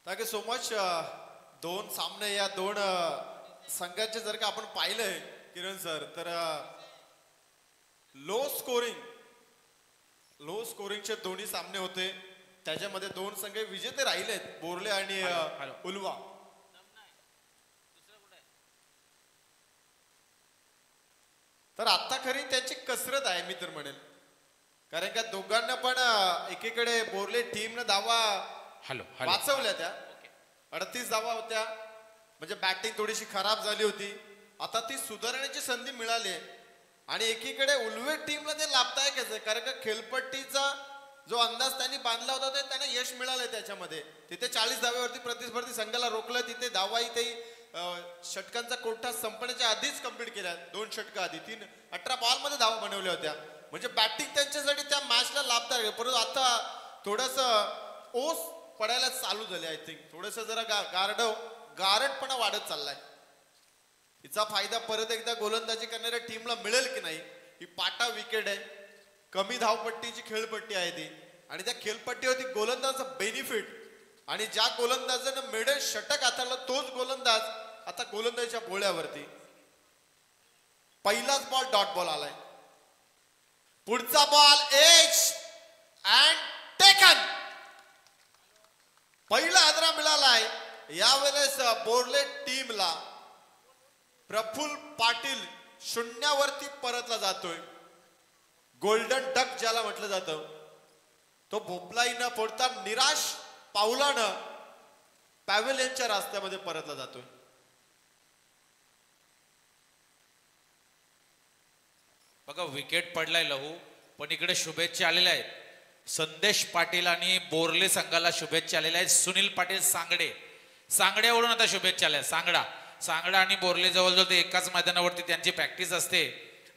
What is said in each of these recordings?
Thank you so much. दोन सामने या दोन संघांचे जर का आपण पाहिलंय किरण सर तर लो स्कोरिंगचे दोन्ही सामने होते. त्याच्यामध्ये दोन संघ विजेते राहिलेत, बोर्ले आणि उल्वा. तर आता खरी त्यांची कसरत आहे मी तर म्हणेल, कारण का दोघांना पण एकीकडे बोर्ले टीमनं धावा वाचवल्या, त्या 38 धावा होत्या. म्हणजे बॅटिंग थोडीशी खराब झाली होती, आता ती सुधारण्याची संधी मिळाली आहे. आणि एकीकडे उल्वे टीमला ते लाभदायक आहे, कारण का खेळपट्टीचा जो अंदाज त्यांनी बांधला होता ते त्यांना यश मिळालंय. त्याच्यामध्ये तिथे 40 धाव्यावरती प्रतिस्पर्धी संघाला रोखलं, तिथे धावा इथे षटकांचा कोठा संपण्याच्या आधीच कंप्लीट केल्या. 2 षटकं आधी 18 बॉलमध्ये धावा बनवल्या होत्या. म्हणजे बॅटिंग त्यांच्यासाठी त्या मॅचला लाभदायक आहे. परंतु आता थोडस ओस पडायला चालू झाले. आय थिंक थोडस जरा गारटपणा वाढत चाललाय. हिचा फायदा परत एकदा गोलंदाजी करणाऱ्या टीमला मिळेल की नाही. ही पाटा विकेट आहे, कमी धावपट्टीची खेळपट्टी आहे ती, आणि त्या खेळपट्टीवरती गोलंदाजाचा बेनिफिट, आणि ज्या गोलंदाजानं मिडल षटक हाताळलं तोच गोलंदाज आता गोलंदाजीच्या बोळ्यावरती. पहिलाच बॉल डॉट बॉल आलाय. पुढचा बॉल एज अँड टेकन. पहिला हादरा मिळालाय यावेळेस बोर्ले टीमला. प्रफुल्ल पाटील शून्यावरती परतला जातोय. गोल्डन डक ज्याला म्हटलं जातं, तो भोपलाई न फोडता निराश पावलानं पॅव्हेलियनच्या रस्त्यामध्ये परतला जातोय. बघा विकेट पडलाय लहू, पण इकडे शुभेच्छा आलेल्या आहेत. संदेश पाटील आणि बोर्ले संघाला शुभेच्छा आलेल्या आहेत. सुनील पाटील सांगड्यावरून आता शुभेच्छा आल्या. सांगडा आणि बोर्ले जवळजवळ ते एकाच मैदानावरती त्यांची प्रॅक्टिस असते.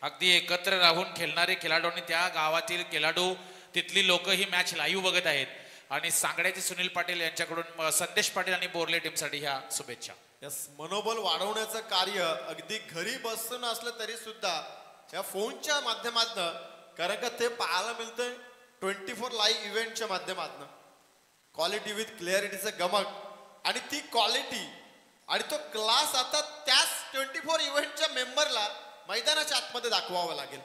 अगदी एकत्र राहून खेळणारे खेळाडू आणि त्या गावातील खेळाडू, तिथली लोक ही मॅच लाईव्ह बघत आहेत. आणि सांगड्याचे सुनील पाटील यांच्याकडून संदेश पाटील आणि बोर्ले टीमसाठी ह्या शुभेच्छा. यस, मनोबल वाढवण्याचं कार्य अगदी घरी बसून असलं तरी सुद्धा या फोनच्या माध्यमातून, कारण का ते पाहायला मिळतंय 24 लाईव्ह इव्हेंटच्या माध्यमातून. क्वालिटी विथ क्लिअरिटीचं गमक, आणि ती क्वालिटी आणि तो क्लास आता त्याच 24 इव्हेंटच्या मेंबरला मैदानाच्या आतमध्ये दाखवावं लागेल.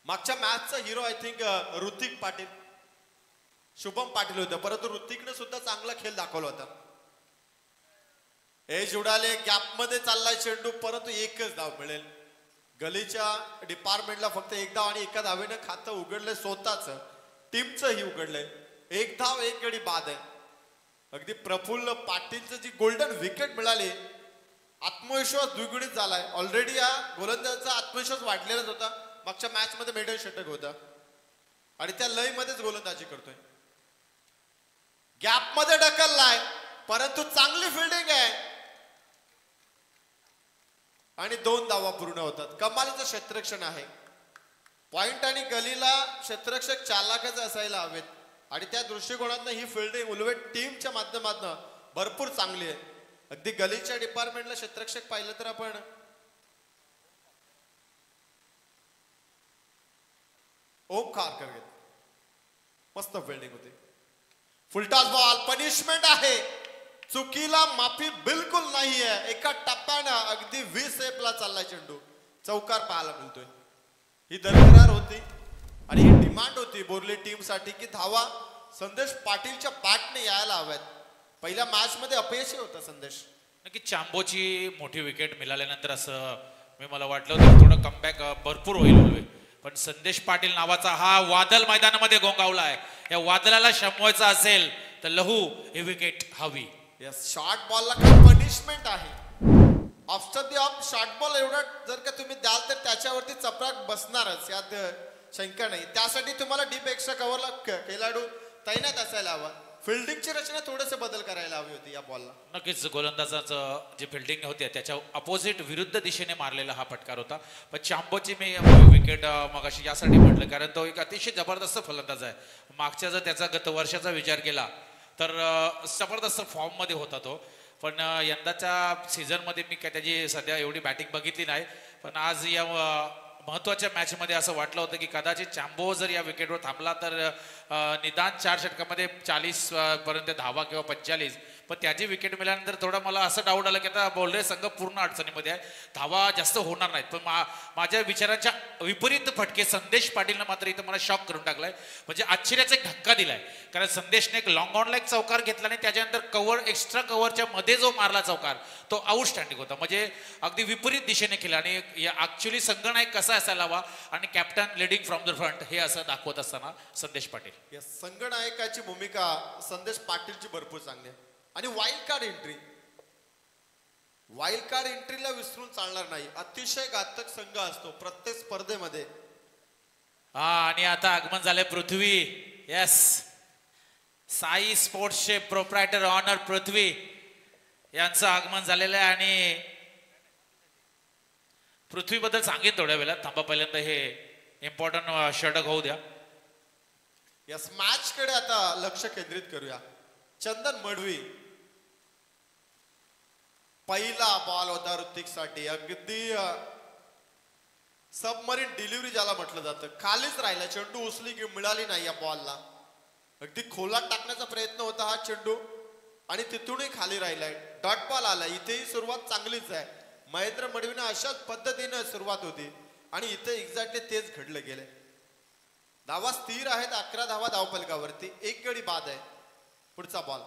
मागच्या मॅचचा hero I think Hrithik Patil, Shubham Patil होतं, परंतु ऋतिकने सुद्धा चांगला खेळ दाखवला होता. एज उडाले, गॅपमध्ये चाललाय चेंडू, परंतु एकच धाव मिळेल. गलीच्या डिपार्टमेंटला फक्त एक धाव, आणि एका धावेनं खातं उघडलंय स्वतःच, टीमचंही उघडलंय. एक धाव एक गडी बाद आहे. अगदी प्रफुल्ल पाटीलचं जी गोल्डन विकेट मिळाली, आत्मविश्वास द्विगुणित झालाय. ऑलरेडी या गोलंदाजाचा आत्मविश्वास वाढलेलाच होता. मागच्या मॅच मध्ये मेडल षटक होता, आणि त्या लय मध्येच गोलंदाजी करतोय. गॅप मध्ये ढकललाय, परंतु चांगली फिल्डिंग आहे, आणि 2 धावा पूर्ण होतात. कमालीचं क्षेत्ररक्षण आहे. पॉइंट आणि गलीला क्षेत्ररक्षक चालाकच असायला हवेत, आणि त्या दृष्टिकोनातून ही फिल्डिंग उल्वे टीमच्या माध्यमातून भरपूर चांगली आहे. अगदी गलीच्या डिपार्टमेंटला क्षेत्ररक्षक पाहिलं तर आपण ओम खारकर घेत, मस्त फिल्डिंग होती. फुलटॉस बॉल, पनिशमेंट आहे. चुकीला माफी बिलकुल नाही आहे. एका टप्प्यानं अगदी 20 एपला चाललाय चेंडू, चौकार पाहायला मिळतोय. ही दरकरार होती आणि ही डिमांड होती बोर्ले टीम साठी की धावा संदेश पाटीलच्या बॅटने यायला हव्यात. पहिल्या मॅच मध्ये अपयशी होता संदेश. नक्की चांबोची मोठी विकेट मिळाल्यानंतर असं मला वाटलं होतं थोडं कमबॅक भरपूर होईल, पण संदेश पाटील नावाचा हा वादळ मैदानामध्ये गोंगावलाय. या वादळाला शमवायचा असेल तर लहू ही विकेट हवी. यस, शॉर्ट बॉलला काही पनिशमेंट आहे. Of the of short ball एवढा जर का तुम्ही द्याल तर त्याच्यावरती चपराक बसणारच, यात शंका नाही. त्यासाठी तुम्हाला डीप एक्स्ट्रा कव्हरला खेळाडू तैनात असायला हवा. फिल्डिंगची रचना थोडेसे बदल करायला हवी होती या बॉलला. नक्कीच गोलंदाजाचं जे फिल्डिंग होती त्याच्या अपोजिट विरुद्ध दिशेने मारलेला हा फटकार होता. पण चांबोची मी विकेट मगाशी यासाठी म्हटलं कारण तो एक अतिशय जबरदस्त फलंदाज आहे. मागच्या जर त्याचा गत वर्षाचा विचार केला तर जबरदस्त फॉर्ममध्ये होता तो. पण यंदाच्या सीझनमध्ये मी काय त्याची सध्या एवढी बॅटिंग बघितली नाही, पण आज या महत्वाच्या मॅच मध्ये असं वाटलं होतं की कदाचित चांबो जर या विकेटवर थांबला तर निदान 4 षटकामध्ये 40 पर्यंत धावा किंवा 45, पण त्याची विकेट मिळाल्यानंतर थोडा मला असं डाऊट आलं की आता बोलरे संघ पूर्ण अडचणीमध्ये आहे, धावा जास्त होणार नाहीत. पण माझ्या विचारांच्या विपरीत फटके संदेश पाटीलनं मात्र इथं मला शॉक करून टाकलाय. म्हणजे आश्चर्याचा एक धक्का दिलाय, कारण संदेशने एक लॉंग ऑनला एक चौकार घेतला आणि त्याच्यानंतर कव्हर एक्स्ट्रा कव्हरच्या मध्ये जो मारला चौकार तो आउटस्टँडिंग होता. म्हणजे अगदी विपरीत दिशेने केला आणि ऍक्च्युली संघनायक कसा असायला हवा आणि captain leading from the front हे असं दाखवत असताना संदेश पाटील. या संघनायकाची भूमिका संदेश पाटीलची भरपूर चांगली आहे. आणि वाईल्ड कार्ड एंट्रीला विसरून चालणार नाही. अतिशय घातक संघ असतो प्रत्येक स्पर्धेमध्ये. आणि आता आगमन झालंय पृथ्वी. येस, साई स्पोर्ट्सचे प्रोप्रायटर ऑनर पृथ्वी यांचं आगमन झालेलं आहे. आणि पृथ्वीबद्दल सांगेन थोड्या वेळात, थांबा पहिल्यांदा हे इम्पॉर्टंट षटक होऊ द्या. यस, मॅच कडे आता लक्ष केंद्रित करूया. चंदन मडवी, पहिला बॉल होता ऋतिक साठी. अगदी सबमरीन डिलिव्हरी ज्याला म्हटलं जातं, खालीच राहिला चेंडू, उचली मिळाली नाही या बॉलला. अगदी खोलात टाकण्याचा प्रयत्न होता हा चेंडू आणि तिथूनही खाली राहिलाय. डॉट बॉल आला. इथेही सुरुवात चांगलीच आहे. महेंद्र मडवीने अशाच पद्धतीने सुरुवात होती आणि इथे एक्झॅक्टली तेच घडलं गेलंय. धावा स्थिर आहेत, 11 धावा धावफलकावरती, 1 गडी बाद आहे. पुढचा बॉल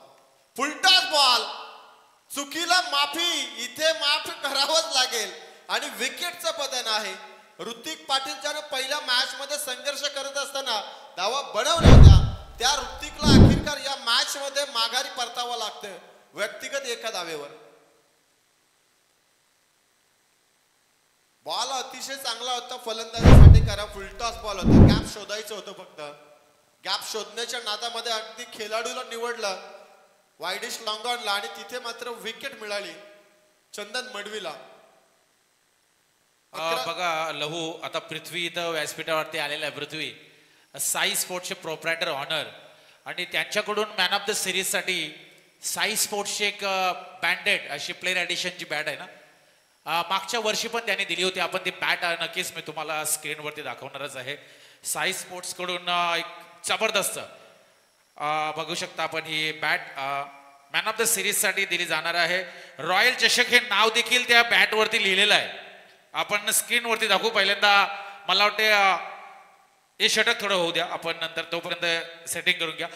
फुलटॉस बॉल. चुकीला माफी, इथे माफ करावंच लागेल आणि विकेटचं पतन आहे. ऋतिक पाटील ज्यानं पहिल्या मॅच मध्ये संघर्ष करत असताना धावा बनवल्या होत्या, त्या ऋतिकला अखेरकार या मॅच मध्ये माघारी परतावं लागतं व्यक्तिगत एका धावेवर. बॉल अतिशय चांगला होता फलंदाजीसाठी, कारण फुलटॉस बॉल होता. गॅप शोधायचं होतं फक्त. गॅप शोधण्याच्या नादामध्ये अगदी खेळाडूला निवडलं वायडिश लॉंग ऑनला आणि तिथे मात्र विकेट मिळाली चंदन मडवीला. बघा लहू, आता पृथ्वी इथं व्यासपीठावरती आलेला आहे. पृथ्वी साई स्पोर्ट्सचे प्रोप्रायटर ऑनर आणि त्यांच्याकडून मॅन ऑफ द सिरीज साठी साई स्पोर्ट्सची एक बँडेड अशी प्लेअर एडिशनची बॅट आहे ना, मागच्या वर्षी पण त्यांनी दिली होती. आपण ती बॅट नक्कीच मी तुम्हाला स्क्रीनवरती दाखवणारच आहे. साई स्पोर्ट्स कडून एक जबरदस्त बघू शकता आपण ही bat man of the series साठी दिली जाणार आहे. रॉयल चषक हे नाव देखील त्या बॅट वरती लिहिलेलं आहे. आपण स्क्रीनवरती दाखवू. पहिल्यांदा मला वाटते हे षटक थोडं होऊ द्या, आपण नंतर तोपर्यंत सेटिंग करून घ्या.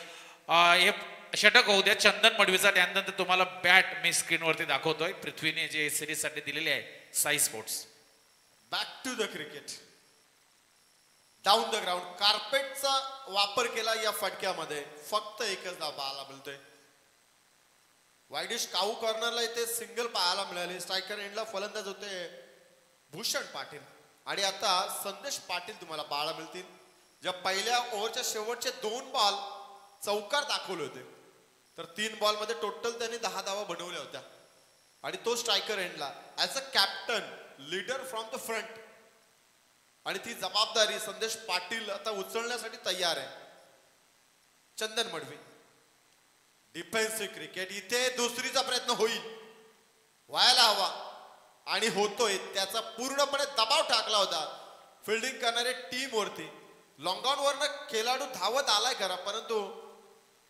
हे षटक होऊ द्या चंदन मडवीचा, त्यानंतर तुम्हाला बॅट मी स्क्रीनवरती दाखवतोय पृथ्वीने जे सिरीज साठी दिलेली आहे Sai sports. Back to the cricket, down the ground. कार्पेटचा वापर केला या फटक्यामध्ये. फक्त एकच धाव पाहायला मिळतोय. वायडिश काऊ कॉर्नरला इथे सिंगल पाहायला मिळाली. स्ट्रायकर एंडला फलंदाज होते भूषण पाटील आणि आता संदेश पाटील तुम्हाला पाहायला मिळतील. ज्या पहिल्या ओव्हरच्या शेवटचे 2 बॉल चौकार दाखवले होते, तर 3 बॉल मध्ये टोटल त्यांनी 10 धावा बनवल्या होत्या आणि तो स्ट्रायकर एंडला as a captain leader from the front. आणि ती जबाबदारी संदेश पाटील आता उचलण्यासाठी तयार आहे. चंदन मडवी, डिफेन्सिव्ह क्रिकेट. इथे दुसरीचा प्रयत्न होईल, व्हायला हवा आणि होतोय. त्याचा पूर्णपणे दबाव टाकला होता फिल्डिंग करणाऱ्या टीम वरती. लॉंग ऑन वरनं खेळाडू धावत आलाय खरा, परंतु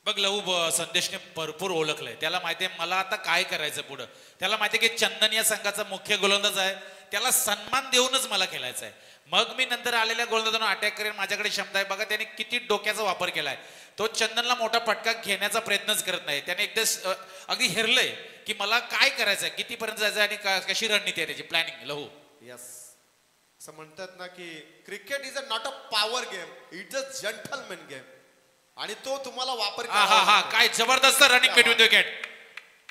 बघ लहू संदेशने भरपूर ओळखलंय. त्याला माहितीये मला आता काय करायचं पुढं. त्याला माहितीये की चंदन या संघाचा मुख्य गोलंदाज आहे, त्याला सन्मान देऊनच मला खेळायचं आहे. मग मी नंतर आलेल्या गोलंदाजांना अटॅक करेन, माझ्याकडे क्षमता आहे. बघा त्याने किती डोक्याचा वापर केलाय. तो चंदनला मोठा फटका घेण्याचा प्रयत्नच करत नाही. त्याने एकदा अगदी हेरलंय की मला काय करायचंय, कितीपर्यंत जायचं आणि कशी रणनीती आहे त्याची प्लॅनिंग. लहू यस, असं म्हणतात ना की cricket is a not a power game, it's a gentleman game. आणि तो तुम्हाला वापर काय जबरदस्त रनिंग बिटवीन विकेट.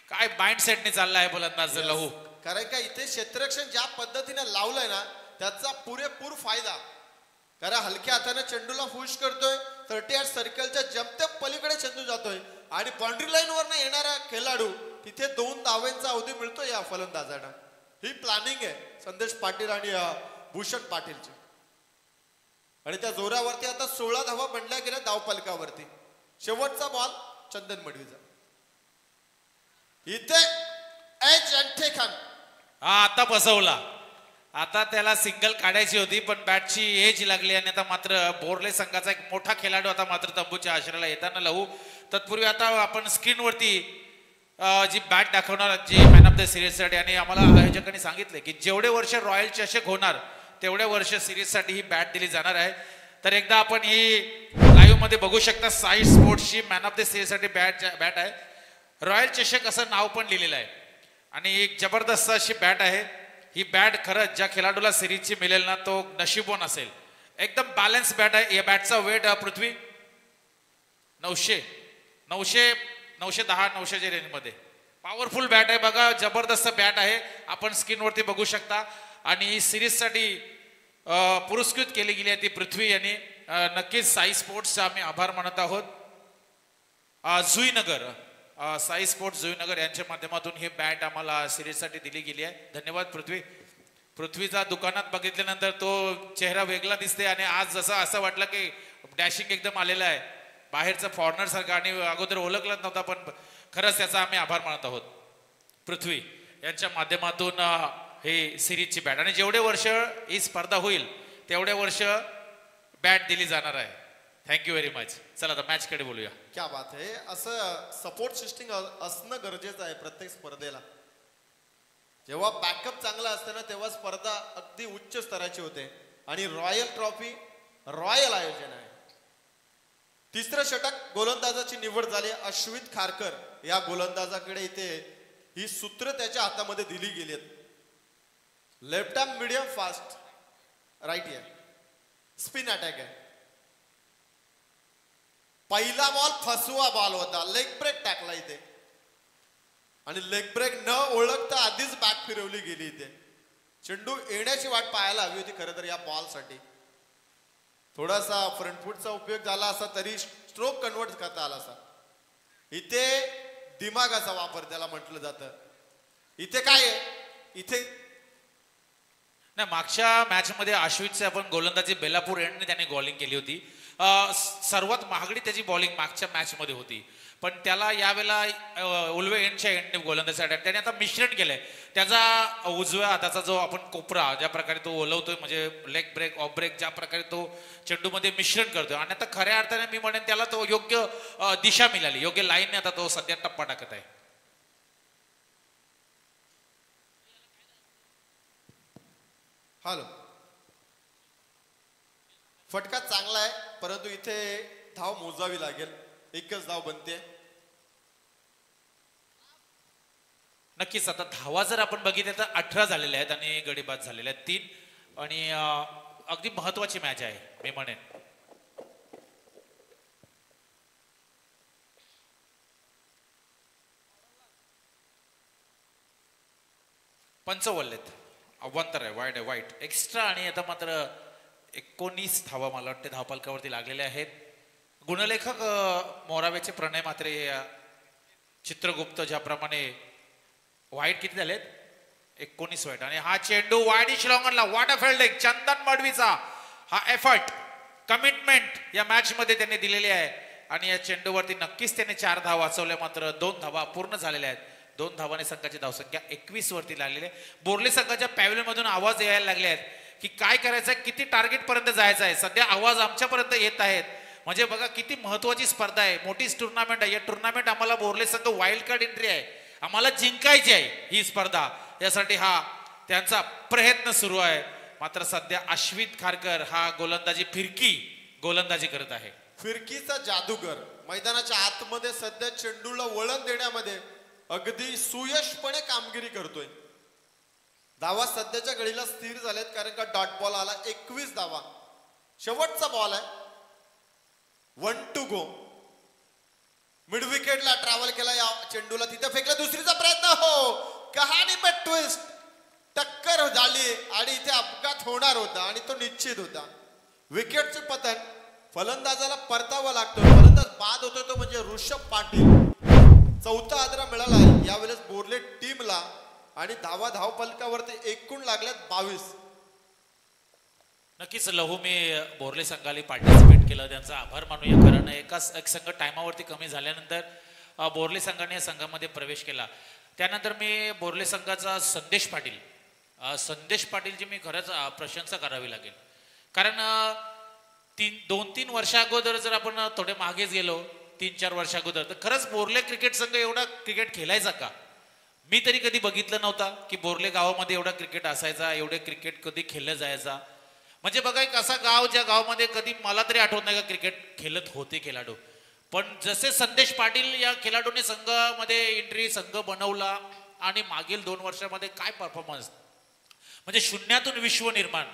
काय माइंड सेटने चाललाय बोलंदाज लहू. कारण का इथे क्षेत्ररक्षण ज्या पद्धतीने लावलंय ना त्याचा पुरेपूर फायदा. कारण हलक्या हाताने चेंडूला पुश करतोय, 38 सर्कलच्या जमते पलीकडे चेंडू जातोय आणि बाउंड्री लाईन वरनं येणारा खेळाडू तिथे 2 धावांचा अवधी मिळतो या फलंदाजांना. ही प्लॅनिंग आहे संदेश पाटील आणि भूषण पाटीलची. आणि त्या जोरावरती आता 16 धावा बनल्या गेल्या धावफलकावरती. शेवटचा बॉल चंदन मडवीचा. इथे एच अंठे खान आता बसवला. आता त्याला सिंगल काढायची होती पण बॅटची एज लागली आणि आता मात्र बोर्ले संघाचा एक मोठा खेळाडू आता मात्र तंबूच्या आश्रयाला येताना लहू. तत्पूर्वी आता आपण स्क्रीनवरती जी बॅट दाखवणार जी मॅन ऑफ द सिरीजसाठी आणि आम्हाला आयोजकांनी सांगितले की जेवढे वर्ष रॉयल चषक होणार तेवढे वर्ष सिरीजसाठी ही बॅट दिली जाणार आहे. तर एकदा आपण ही लाईव्ह मध्ये बघू शकता. साई स्पोर्ट्सची मॅन ऑफ द सिरीजसाठी बॅट आहे. रॉयल चषक असं नाव पण लिहिलेलं आहे आणि एक जबरदस्त अशी बॅट आहे. ही बॅट खरंच ज्या खेळाडूला सिरीजची मिळेल ना तो नशीबवान असेल. एकदम बॅलन्स बॅट आहे. या बॅटचा वेट पृथ्वी 900 910 900च्या रेंजमध्ये पॉवरफुल बॅट आहे. बघा जबरदस्त बॅट आहे. आपण स्क्रीनवरती बघू शकता आणि सिरीजसाठी पुरस्कृत केली गेली आहे ती पृथ्वी यांनी. नक्कीच साई स्पोर्ट्सचे आम्ही आभार मानत आहोत. जुईनगर साई स्पोर्ट्स जुईनगर यांच्या माध्यमातून ही बॅट आम्हाला सिरीजसाठी दिली गेली आहे. धन्यवाद पृथ्वी. पृथ्वीचा दुकानात बघितल्यानंतर तो चेहरा वेगळा दिसते आणि आज जसं असं वाटलं की डॅशिंग एकदम आलेला आहे बाहेरचा फॉरेनर सारखा आणि अगोदर ओळखलाच नव्हता पण खरंच त्याचा आम्ही आभार मानत आहोत पृथ्वी यांच्या माध्यमातून हे सिरीजची बॅट. आणि जेवढे वर्ष ही स्पर्धा होईल तेवढे वर्ष बॅट दिली जाणार आहे. Thank you very much. चला आता मॅच कडे बोलूया. क्या बात आहे. असं सपोर्ट सिस्टम असणं गरजेचं आहे प्रत्येक स्पर्धेला. जेव्हा बॅकअप चांगला असतं ना तेव्हा स्पर्धा अगदी उच्च स्तराची होते आणि रॉयल ट्रॉफी रॉयल आयोजन आहे. तिसरं षटक गोलंदाजाची निवड झाली. अश्वित खारकर या गोलंदाजाकडे इथे ही सूत्र त्याच्या हातामध्ये दिली गेली आहेत. Left arm medium fast right आहे. स्पिन अटॅक आहे. पहिला बॉल फसवा बॉल होता. लेग ब्रेक टाकला इथे आणि लेग ब्रेक न ओळखता आधीच बॅट फिरवली गेली इथे. चेंडू येण्याची वाट पाहायला हवी होती खरं तर या बॉल साठी. थोडासा फ्रंट फूटचा उपयोग झाला असा तरी स्ट्रोक कन्वर्ट करता आला असा. इथे दिमागाचा वापर त्याला म्हटलं जातं. इथे काय आहे इथे नाही मागच्या मॅच मध्ये अश्वितचे आपण गोलंदाजी बेलापूर एंडने त्याने बॉलिंग केली होती. सर्वात महागडी त्याची बॉलिंग मागच्या मॅच मध्ये होती पण त्याला यावेळेला उलवे एंडच्या एंडने गोलंदाजीसाठी त्याने आता मिश्रण केलंय. त्याचा उजव्या हाताचा जो आपण कोपरा ज्या प्रकारे तो ओलवतोय म्हणजे लेग ब्रेक ऑफ ब्रेक ज्या प्रकारे तो चेंडूमध्ये मिश्रण करतोय आणि आता खऱ्या अर्थाने मी म्हणेन त्याला तो योग्य दिशा मिळाली. योग्य लाईनने आता तो सध्या टप्पा टाकत आहे. हॅलो. फटका चांगला आहे परंतु इथे धाव मोजावी लागेल. एकच धाव बनते. नक्कीच आता धावा जर आपण बघितले तर 18 झालेले आहेत आणि गडी बाद झालेले आहेत 3 आणि अगदी महत्वाची मॅच आहे मी म्हणेन. पंच वल्लेत अवांतर आहे वाईट आहे वाईट एक्स्ट्रा आणि आता मात्र 19 धावा मला वाटते धावपालकावरती लागलेले आहेत. गुणलेखक मोरावेचे प्रणय मात्रे चित्रगुप्त ज्याप्रमाणे वाईट किती झालेत 19 वाईट आणि हा चेंडू वाईडिश लॉंगनला वॉटर फिल्डिंग चंदन मडवीचा हा एफर्ट कमिटमेंट या मॅच मध्ये त्यांनी दिलेली आहे आणि या चेंडूवरती नक्कीच त्याने 4 धावा वाचवल्या मात्र 2 धावा पूर्ण झालेल्या आहेत. 2 धावाने संघाची धावसंख्या 21 वरती लागलेली आहे. बोर्ले संघाच्या पॅव्हलियन मधून आवाज यायला लागले आहेत की काय करायचं किती टार्गेट पर्यंत जायचं आहे. सध्या आवाज आमच्यापर्यंत येत आहेत म्हणजे बघा किती महत्वाची स्पर्धा आहे मोठीच टुर्नामेंट आहे. या टुर्नामेंट आम्हाला बोर्ले संघ वाईल्ड कार्ड एंट्री आहे आम्हाला जिंकायची आहे ही स्पर्धा. यासाठी हा त्यांचा प्रयत्न सुरू आहे. मात्र सध्या अश्वित खारकर हा गोलंदाजी फिरकी गोलंदाजी करत आहे. फिरकीचा जादूगर मैदानाच्या आतमध्ये सध्या चेंडूला वळण देण्यामध्ये अगदी सुयशपणे कामगिरी करतोय. धावा सध्याच्या घडीला स्थिर झालेत कारण का डॉट बॉल आला. 21 धावा. शेवटचा बॉल आहे. 1 to go. मिड विकेटला ट्रॅव्हल केला या चेंडूला तिथे फेकला. दुसरीचा प्रयत्न हो कहाणी पे ट्विस्ट टक्कर झाली आणि इथे अपघात होणार होता आणि तो निश्चित होता. विकेटचे पतन फलंदाजाला परतावा लागतो. फलंदाज बाद होतो तो म्हणजे ऋषभ पाटील. 4था आदरा मिळाला यावेळेस बोर्ले टीमला आणि धाव फलकावरती एकूण लागल्यात 22. नक्कीच लहू मी बोर्ले संघाला पार्टिसिपेट केलं त्यांचा आभार मानूया कारण एक संघ टायमावरती कमी झाल्यानंतर बोर्ले संघाने या संघामध्ये प्रवेश केला. त्यानंतर मी बोर्ले संघाचा संदेश पाटील संदेश पाटीलची मी खरंच प्रशंसा करावी लागेल. कारण 2-3 वर्षा अगोदर जर आपण थोडे मागेच गेलो 3-4 वर्षा अगोदर तर खरंच बोर्ले क्रिकेट संघ एवढा क्रिकेट खेळायचा का? मी तरी कधी बघितलं नव्हता की बोर्ले गावामध्ये एवढा क्रिकेट असायचा, एवढे क्रिकेट कधी खेळलं जायचा. म्हणजे बघा एक असा गाव ज्या गावामध्ये कधी मला तरी आठवत नाही का क्रिकेट खेळत होते खेळाडू. पण जसे संदेश पाटील या खेळाडूने संघामध्ये एंट्री संघ बनवला आणि मागील 2 वर्षामध्ये काय परफॉर्मन्स, म्हणजे शून्यातून विश्व निर्माण.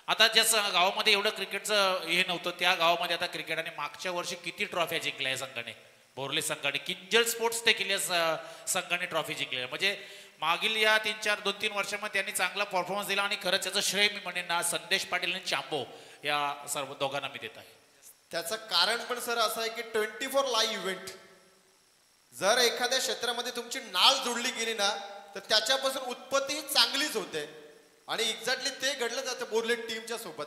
आता ज्या गावामध्ये एवढं क्रिकेटचं हे नव्हतं त्या गावामध्ये आता क्रिकेट, आणि मागच्या वर्षी किती ट्रॉफ्या जिंकल्या या संघाने, बोर्ले संघाने किंजल स्पोर्ट्स देखील या संघाने ट्रॉफी जिंकल्या. म्हणजे मागील या 2-3 वर्षामध्ये त्यांनी चांगला परफॉर्मन्स दिला आणि खरंच त्याचं श्रेय मी म्हणेन ना संदेश पाटील आणि चांबो या सर्व दोघांना मी देत आहे. त्याचं कारण पण सर असं आहे की 24 लाईव्ह इव्हेंट, जर एखाद्या क्षेत्रामध्ये तुमची नाळ जोडली गेली ना तर त्याच्यापासून उत्पत्ती चांगलीच होते. आणि एक्झॅक्टली ते घडलं जातं बोर्ले टीमच्या सोबत.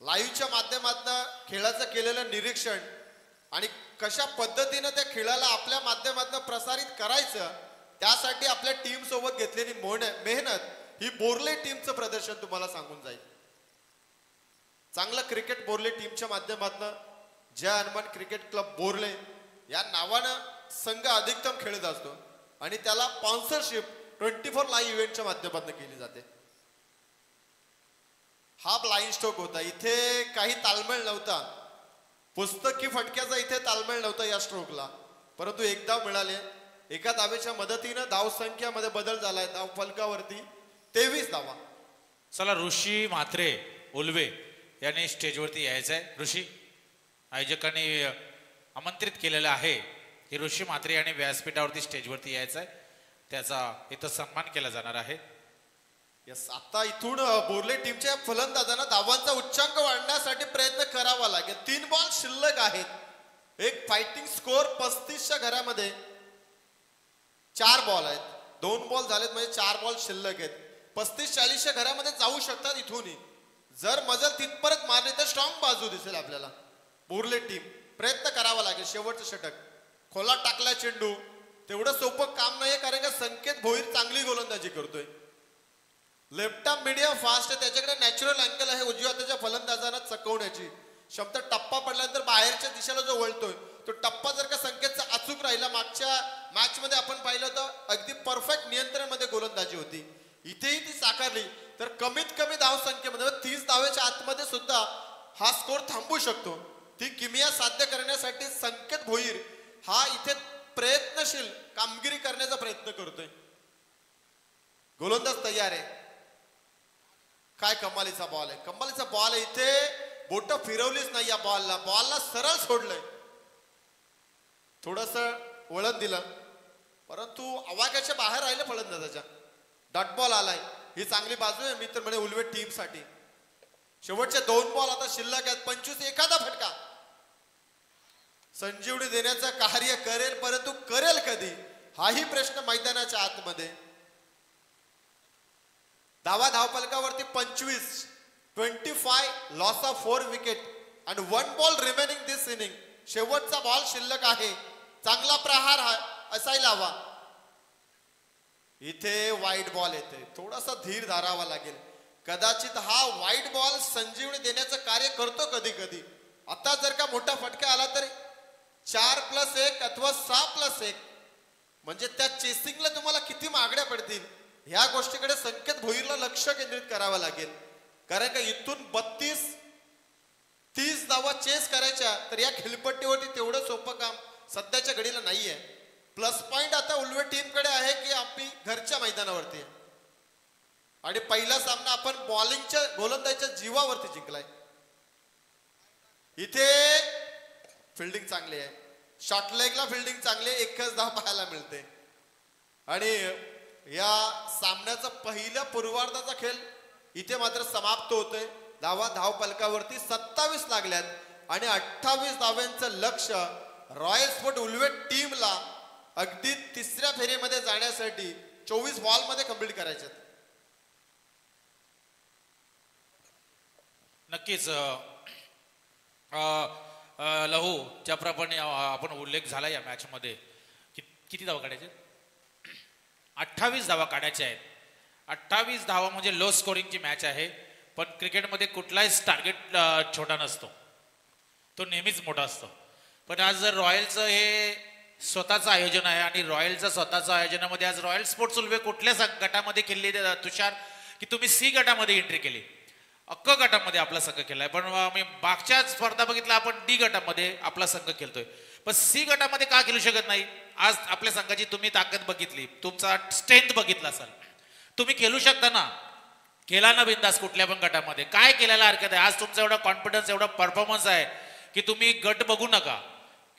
लाईव्हच्या माध्यमातून खेळाचं केलेलं निरीक्षण आणि कशा पद्धतीनं त्या खेळाला आपल्या माध्यमातून प्रसारित करायचं, त्यासाठी आपल्या टीम सोबत घेतलेली मेहनत ही बोर्ले टीमचं प्रदर्शन तुम्हाला सांगून जाईल. चांगलं क्रिकेट बोर्ले टीमच्या माध्यमातून जय हनुमान क्रिकेट क्लब बोर्ले या नावानं संघ अधिकतम खेळत असतो आणि त्याला स्पॉन्सरशिप 24 लाईव्ह इव्हेंटच्या माध्यमातून केली जाते. हा ब्लाइंड स्ट्रोक होता, इथे काही ताळमेळ नव्हता, पुस्तकी फटक्याचा इथे ताळमेळ नव्हता या स्ट्रोकला. परंतु एक धाव मिळाले, एका धावेच्या मदतीनं धावसंख्यामध्ये बदल झालाय. धाव फलकावरती 23 धावा. चला ऋषी म्हात्रे उल्वे यांनी स्टेजवरती यायचं आहे. ऋषी आयोजकांनी आमंत्रित केलेलं आहे की ऋषी म्हात्रे यांनी व्यासपीठावरती स्टेजवरती यायचं आहे, त्याचा इथं सन्मान केला जाणार आहे. यस, आता इथून बोर्ले टीमच्या फलंदाजांना धावांचा उच्चांक वाढण्यासाठी प्रयत्न करावा लागेल. 3 बॉल शिल्लक आहेत. एक फायटिंग स्कोअर 35च्या घरामध्ये 4 बॉल आहेत, 2 बॉल झालेत म्हणजे 4 बॉल शिल्लक आहेत. 35-40च्या घरामध्ये जाऊ शकतात इथूनही. जर मजल तिथपर्यंत मारली तर स्ट्रॉंग बाजू दिसेल आपल्याला. बोर्ले टीम प्रयत्न करावा लागेल. शेवटचं षटक, खोला टाकला चेंडू, तेवढं सोपं काम नाहीये कारण का संकेत भोईर चांगली गोलंदाजी करतोय. लेफ्ट आर्म मीडियम फास्ट आहे, त्याच्याकडे नॅचरल अँगल आहे उजव्या हाताच्या फलंदाजांना चकवण्याची क्षमता. टप्पा पडल्यानंतर बाहेरच्या दिशेला जो वळतोय तो टप्पा जर का संकेतचा अचूक राहिला, मागच्या मॅच मध्ये आपण पाहिलं तर अगदी परफेक्ट नियंत्रण मध्ये गोलंदाजी होती, इथेही ती साकारली तर कमीत कमी धाव संख्येमध्ये 30 धावेच्या आतमध्ये सुद्धा हा स्कोर थांबू शकतो. ती किमया साध्य करण्यासाठी संकेत भोईर हा इथे प्रयत्नशील कामगिरी करण्याचा प्रयत्न करतोय. गोलंदाज तयार आहे. काय कमालीचा बॉल आहे, कमालीचा बॉल आहे. इथे बोट फिरवलीच नाही या बॉलला सरळ सोडलंय. थोडस वळण दिलं परंतु आवाक्याच्या बाहेर राहिलं फलंदाजाच्या. डॉट बॉल आलाय, ही चांगली बाजू आहे मित्र म्हणे उल्वे टीम साठी. शेवटचे 2 बॉल आता शिल्लक आहेत. 25 एखादा फटका संजीवनी देण्याचं कार्य करेल, परंतु करेल कधी हाही प्रश्न मैदानाच्या आतमध्ये. धावफलकावरती 25 लॉस ऑफ 4 विकेट आणि 1 बॉल रिमेनिंग दिस इनिंग. शेवटचा बॉल शिल्लक आहे. चांगला प्रहार असायला हवा. इथे वाईट बॉल येते, थोडासा धीर धरावा लागेल. कदाचित हा वाईट बॉल संजीवनी देण्याचं कार्य करतो कधी कधी. आता जर का मोठा फटका आला तर 4+1 अथवा 6+1 म्हणजे त्या चेसिंगला तुम्हाला किती मागण्या पडतील ह्या गोष्टीकडे संकेत भोईरला लक्ष केंद्रित करावं लागेल. कारण का इथून 32-30 धावा चेस करायच्या तर या खेळपट्टीवरती तेवढं सोपं काम सध्याच्या घडीला नाहीये. प्लस पॉइंट आता उल्वे टीम कडे आहे की आपली घरच्या मैदानावरती आहे आणि पहिला सामना आपण बॉलिंगच्या गोलंदाजीच्या जीवावरती जिंकलाय. इथे फिल्डिंग चांगली आहे, शॉर्ट लेगला फिल्डिंग चांगली आहे, 1च धाव पाहायला मिळते. आणि या सामन्याचा पहिल्या पूर्वार्धाचा खेळ इथे मात्र समाप्त होतोय. धाव फलकावरती 27 लागल्यात आणि 28 धाव्यांचं लक्ष रॉयल स्पोर्ट उल्वे टीमला अगदी 3ऱ्या फेरीमध्ये जाण्यासाठी 24 बॉल मध्ये कंप्लीट करायचे. नक्कीच लहू ज्याप्रमाणे आपण उल्लेख झाला या मॅच मध्ये किती धावा काढायचे, 28 धावा काढायच्या आहेत 28 धावा म्हणजे लो स्कोरिंगची मॅच आहे, पण क्रिकेटमध्ये कुठलाच टार्गेट छोटा नसतो, तो नेहमीच मोठा असतो. पण आज जर रॉयलचं हे स्वतःचं आयोजन आहे आणि रॉयलचं स्वतःचं आयोजनामध्ये आज रॉयल स्पोर्ट्स उल्वे कुठल्या गटामध्ये खेळली तुषार, की तुम्ही सी गटामध्ये एंट्री केली, अक्क गटामध्ये आपला संघ केलाय. पण मी मागच्या स्पर्धा बघितला आपण डी गटामध्ये आपला संघ खेळतोय, पण सी गटामध्ये का खेळू शकत नाही? आज आपल्या संघाची तुम्ही ताकद बघितली, तुमचा स्ट्रेंथ बघितला असाल, तुम्ही खेळू शकता ना, केला ना बिंदास कुठल्या पण गटामध्ये, काय केलेला हरकत आहे? आज तुमचा एवढा कॉन्फिडन्स एवढा परफॉर्मन्स आहे की तुम्ही गट बघू नका,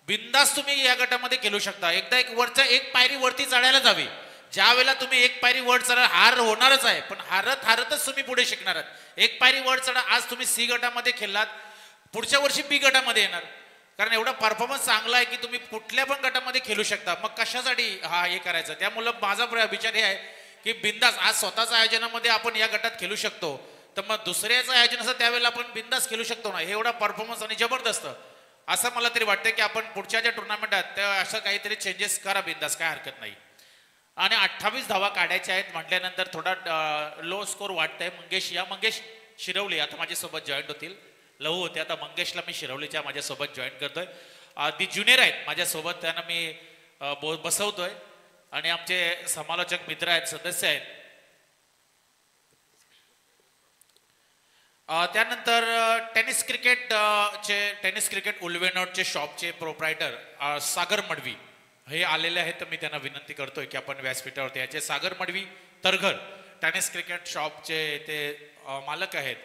बिंदास तुम्ही या गटामध्ये खेळू शकता. एकदा एक पायरी वरती चढायला जावी, ज्या वेळेला तुम्ही एक पायरी वर चढा, हार होणारच आहे, पण हारतच तुम्ही पुढे शिकणार आहात. एक पायरी वर चढा, आज तुम्ही सी गटामध्ये खेळलात, पुढच्या वर्षी बी गटामध्ये येणार, कारण एवढा परफॉर्मन्स चांगला आहे की तुम्ही कुठल्या पण गटामध्ये खेळू शकता. मग कशासाठी हे करायचं? त्यामुळे माझा विचार हे आहे की बिंदास आज स्वतःच्या आयोजनामध्ये आपण या गटात खेळू शकतो, तर मग दुसऱ्याचं आयोजन असं त्यावेळेला आपण बिंदास खेळू शकतो ना. हे एवढा परफॉर्मन्स आणि जबरदस्त, असं मला तरी वाटतं की आपण पुढच्या ज्या टुर्नामेंटात त्या असं काहीतरी चेंजेस करा बिंदास, काय हरकत नाही. आणि 28 धावा काढायच्या आहेत म्हटल्यानंतर थोडा लो स्कोर वाटतंय. मंगेश शिरवली आता माझ्यासोबत जॉईंट होतील, लहू होते, आता मंगेशला मी शिरवलीच्या माझ्यासोबत जॉईन करतोय. ती ज्युनियर आहेत माझ्यासोबत, त्यांना मी बसवतोय आणि आमचे समालोचक मित्र आहेत, सदस्य आहेत. त्यानंतर टेनिस क्रिकेट उल्वेनोटचे शॉपचे प्रोप्रायटर सागर मडवी हे आलेले आहेत, तर मी त्यांना विनंती करतोय की आपण व्यासपीठावरती याचे. सागर मडवी तरघर टेनिस क्रिकेट शॉपचे ते मालक आहेत,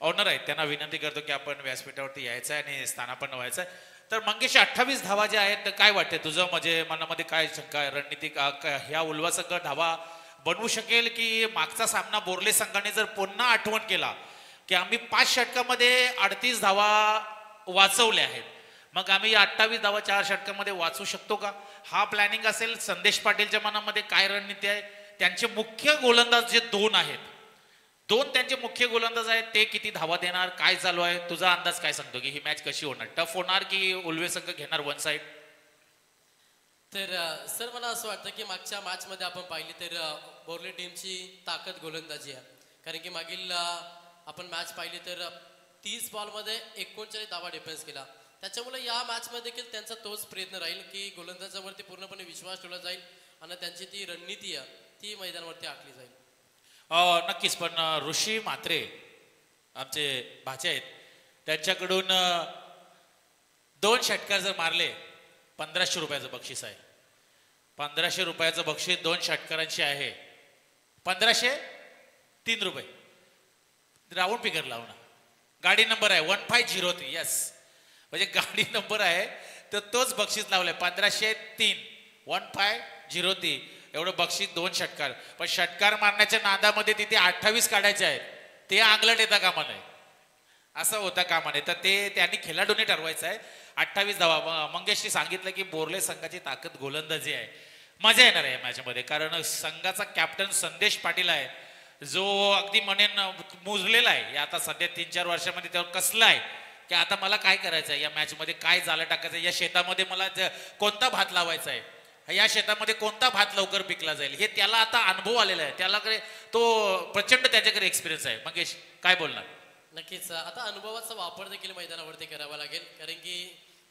ऑनर आहेत, त्यांना विनंती करतो की आपण व्यासपीठावरती यायचं आहे आणि स्थानापन्न व्हायचं आहे. तर मंगेश 28 धावा ज्या आहेत, तर काय वाटते तुझं, म्हणजे मनामध्ये काय शंका, रणनीती ह्या उल्वा संघ धावा बनवू शकेल की मागचा सामना बोर्ले संघाने जर पुन्हा आठवण केला की आम्ही 5 षटकामध्ये 38 धावा वाचवल्या आहेत, मग आम्ही 28 धावा 4 षटकामध्ये वाचू शकतो का? हा प्लॅनिंग असेल. संदेश पाटीलच्या मनामध्ये काय रणनीती आहे? त्यांचे मुख्य गोलंदाज जे दोन त्यांचे मुख्य गोलंदाज आहेत, ते किती धावा देणार, काय चालू आहे? तुझा अंदाज काय सांगतो की ही मॅच कशी होणार? टफ होणार की उल्वे संघ घेणार वन साइड? तर सर मला असं वाटतं की मागच्या मॅच मध्ये आपण पाहिली तर बोर्ले टीमची ताकद गोलंदाजी आहे, कारण की मागील आपण मॅच पाहिली तर 30 बॉलमध्ये 39 धावा डिफेन्स केला. त्याच्यामुळे या मॅच मध्ये देखील त्यांचा तोच प्रयत्न राहील की गोलंदाजावरती पूर्णपणे विश्वास ठेवला जाईल आणि त्यांची ती रणनीती आहे ती मैदानावरती आखली जाईल. नक्कीच. पण ऋषी म्हात्रे आमचे भाचे आहेत, त्यांच्याकडून 2 षटकार जर मारले 1500 रुपयाचं बक्षीस आहे. 1500 रुपयाचं बक्षीस 2 षटकारांची आहे. 1503 रुपये राऊंड फिगर लावून, गाडी नंबर आहे 1503. यस, म्हणजे गाडी नंबर आहे तर तोच बक्षीस लावलाय 1503 1503 एवढं बक्षीस 2 षटकार. पण षटकार मारण्याच्या नादामध्ये तिथे 28 काढायचे आहेत, ते अंगलट येता कामा नये, असं होता कामा नये. तर ते त्यांनी खेळाडूने ठरवायचं आहे. 28 धावा. मंगेशने सांगितलं की बोर्ले संघाची ताकद गोलंदाजी आहे, मजा येणार आहे या मॅचमध्ये, कारण संघाचा कॅप्टन संदेश पाटील आहे, जो अगदी म्हणेन मुजलेला आहे आता सध्या 3-4 वर्षामध्ये. त्यावर कसला आहे की आता मला काय करायचं आहे या मॅचमध्ये, काय झालं टाकायचं, या शेतामध्ये मला कोणता भात लावायचा आहे, या शेतामध्ये कोणता भात लवकर पिकला जाईल, हे त्याला आता अनुभव आलेला आहे, त्याला तो प्रचंड त्याच्याकडे एक्सपिरियन्स आहे. मंगेश काय बोलणार? नक्कीच आता अनुभवाचा वापर देखील मैदानावरती करावा लागेल, कारण की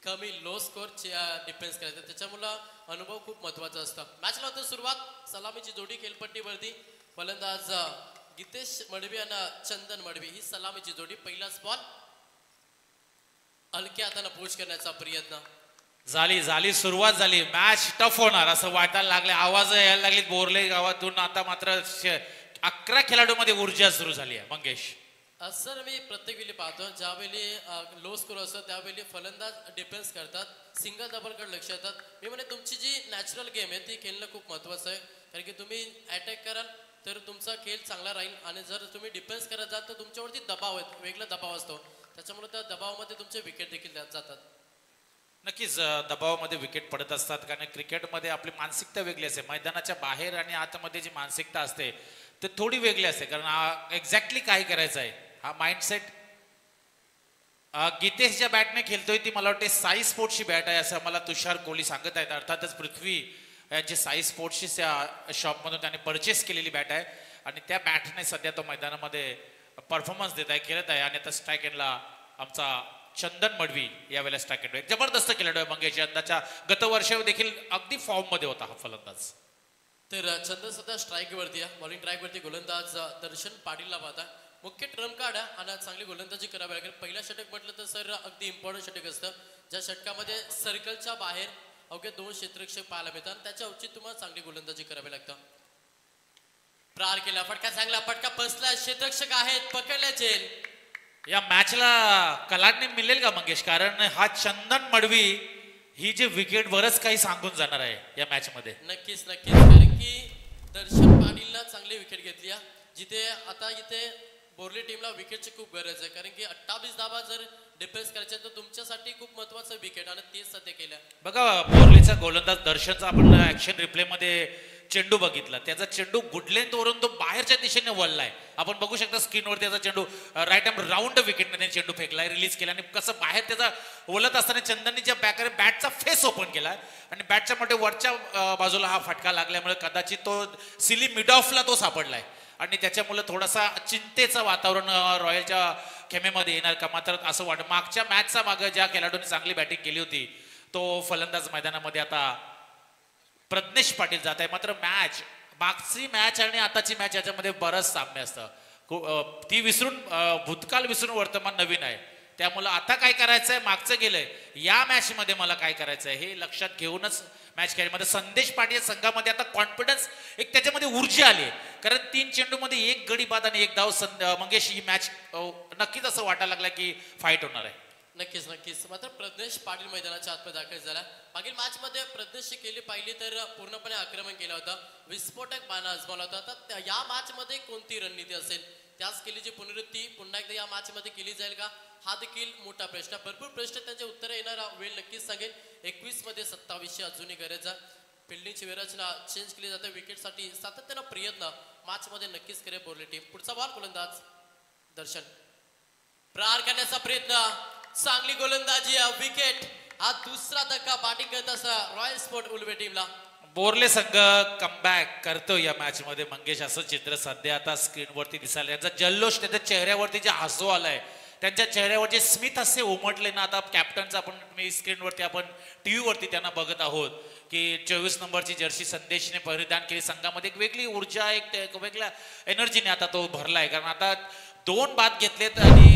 कमी लो स्कोअरचे डिफेन्स करायचं, त्याच्यामुळं अनुभव खूप महत्वाचा असतं. मॅचला होतं सुरुवात, सलामीची जोडी खेळपट्टीवरती, फलंदाज गीतेश मडवी आणि चंदन मडवी ही सलामीची जोडी. पहिलाच बॉल हलक्या हाताने पुश करण्याचा प्रयत्न झाली सुरुवात झाली. मॅच टफ होणार असं वाटायला लागले, आवाज यायला लागली बोर्ले गावातून. आता मात्र 11 खेळाडूमध्ये ऊर्जा सुरू झाली आहे. मंगेश सर मी प्रत्येक वेळी पाहतो, ज्यावेळी लो स्कोर असतो त्यावेळी फलंदाज डिफेन्स करतात, सिंगल डबलकडे लक्ष येतात. मी म्हणे तुमची जी नॅचरल गेम आहे ती खेळणं खूप महत्वाचं आहे, कारण की तुम्ही अटॅक कराल तर तुमचा खेळ चांगला राहील, आणि जर तुम्ही डिफेन्स करत जाल तर तुमच्यावरती दबाव आहे, वेगळा दबाव असतो, त्याच्यामुळे त्या दबावामध्ये तुमचे विकेट देखील जातात. नक्कीच दबावामध्ये विकेट पडत असतात, कारण क्रिकेटमध्ये आपली मानसिकता वेगळी असते. मैदानाच्या बाहेर आणि आतमध्ये जी मानसिकता असते ते थोडी वेगळी असते, कारण एक्झॅक्टली काय करायचं आहे हा माइंडसेट. गीतेशच्या बॅटने खेळतोय ती मला वाटते साई स्पोर्ट्सची बॅट आहे असं मला तुषार कोहली सांगत आहेत. अर्थातच पृथ्वी यांची साई स्पोर्ट्सची शॉपमधून त्याने परचेस केलेली बॅट आहे. आणि त्या बॅटने सध्या तो मैदानामध्ये परफॉर्मन्स देत आहे, खेळत आहे. आणि आता स्ट्राईक एंडला आमचा चंदन मडवी यावेळेला स्ट्राईक एंड जबरदस्त खेळाडू आहे मंगेश. यंदाच्या गतवर्षी देखील अगदी फॉर्म मध्ये होता हा फलंदाज. तर चंदन सध्या स्ट्राईक वरती आहे, बॉलिंग स्ट्राईक वरती गोलंदाज दर्शन पाटीलला पाहता. मुख्य ट्रम्प कार्ड आहे आणि चांगली गोलंदाजी करावी लागेल. पहिला षटक म्हटलं तर सर अगदी इम्पॉर्टंट षटक असतं, ज्या षटकामध्ये सर्कलच्या बाहेर अवघे 2 क्षेत्ररक्षक पाहायला मिळतात. त्याच्या उचित तुम्हाला चांगली गोलंदाजी करावी लागतं. प्रहार केला, फटका चांगला, फटका बसला, क्षेत्ररक्षक आहेत, पकडले जेल. या मॅचला कलाटणी मिळेल का मंगेश? कारण हा चंदन मडवी ही जी विकेट बरंच काही सांगून जाणार आहे या मॅच मध्ये. नक्कीच नक्कीच, कारण की दर्शन पाटीलला चांगली विकेट घेतली आहे, जिथे आता इथे बोर्ले टीमला विकेटची खूप गरज आहे. कारण की 28 धावा जर डिफेन्स करायचे तर तुमच्यासाठी खूप महत्वाचं विकेट, आणि तेच सध्या केलं. बघा बोर्लेचा गोलंदाज दर्शनचा आपण ऍक्शन रिप्ले मध्ये चेंडू बघितला, त्याचा चेंडू गुडलेंथ वरून तो बाहेरच्या दिशेने वळलाय. आपण बघू शकता स्क्रीनवर त्याचा चेंडू राईट आर्म राऊंड विकेटने चेंडू फेकलाय, रिलीज केला आणि कसं बाहेर त्याचा वळत असताना चंदननी ज्या बॅटचा फेस ओपन केलाय आणि बॅटच्या मध्ये वरच्या बाजूला हा फटका लागल्यामुळे कदाचित तो सिली मिड ऑफला तो सापडलाय आणि त्याच्यामुळे थोडासा चिंतेचं वातावरण रॉयलच्या खेमेमध्ये येणार का. मात्र असं वाटतं मागच्या मॅचचा मागे ज्या खेळाडूंनी चांगली बॅटिंग केली होती तो फलंदाज मैदानामध्ये आता प्रज्ञेश पाटील जात आहे. मात्र मागची मॅच आणि आताची मॅच याच्यामध्ये बरंच साम्य असतं. ती विसरून भूतकाळ विसरून वर्तमान नवीन आहे. त्यामुळे आता काय करायचंय, मागचं गेलंय, या मॅच मध्ये मला काय करायचंय हे लक्षात घेऊनच मॅच खेळण्यामध्ये संदेश पाटील संघामध्ये आता कॉन्फिडन्स एक त्याच्यामध्ये ऊर्जा आली. कारण 3 चेंडू मध्ये 1 गडी बाद आणि 1 धाव मंगेश ही मॅच नक्कीच असं वाटायला लागला की फाईट होणार आहे. नक्कीच नक्कीच. मात्र प्रज्ञेश पाटील मैदानाच्या आतमध्ये दाखल झाला. मागील मॅच मध्ये प्रज्ञेशची केली पाहिली तर पूर्णपणे आक्रमण केलं होतं, विस्फोटक बाणा आजमावला होता. तर या मॅच मध्ये कोणती रणनीती असेल, त्याच केलीची पुनरुत्ती पुन्हा एकदा या मॅच मध्ये केली जाईल का, हा देखील मोठा प्रश्न. भरपूर प्रश्न त्यांचे उत्तर येणार वेळ नक्कीच सांगेल. 21 मध्ये 27 अजूनही गरज आहे. फिल्डिंगची विरचना चेंज केली जाते, विकेटसाठी सातत्यानं प्रयत्न मॅच मध्ये नक्कीच करे बोर्ले टीम. पुढचा बॉल गोलंदाज दर्शन, प्रहार करण्याचा प्रयत्न, चांगली गोलंदाजी, विकेट. हा दुसरा धक्का बॅटिंग करत असा रॉयल स्पोर्ट उलवे टीमला. बोर्ले संघ कमबॅक करतो या मॅच मध्ये मंगेश, असं चित्र सध्या आता स्क्रीनवरती दिसायला. यांचा जल्लोष, त्यांच्या चेहऱ्यावरती जे हसू आलाय, त्यांच्या चेहऱ्यावर जे स्मित असे उमटले ना. आता कॅप्टनचा आपण स्क्रीनवरती आपण टीव्ही वरती त्यांना बघत आहोत की 24 नंबरची जर्सी संदेशने परिधान केली. संघामध्ये एक वेगळी ऊर्जा, एक वेगळ्या एनर्जीने आता तो भरलाय. कारण आता 2 बाद घेतलेत आणि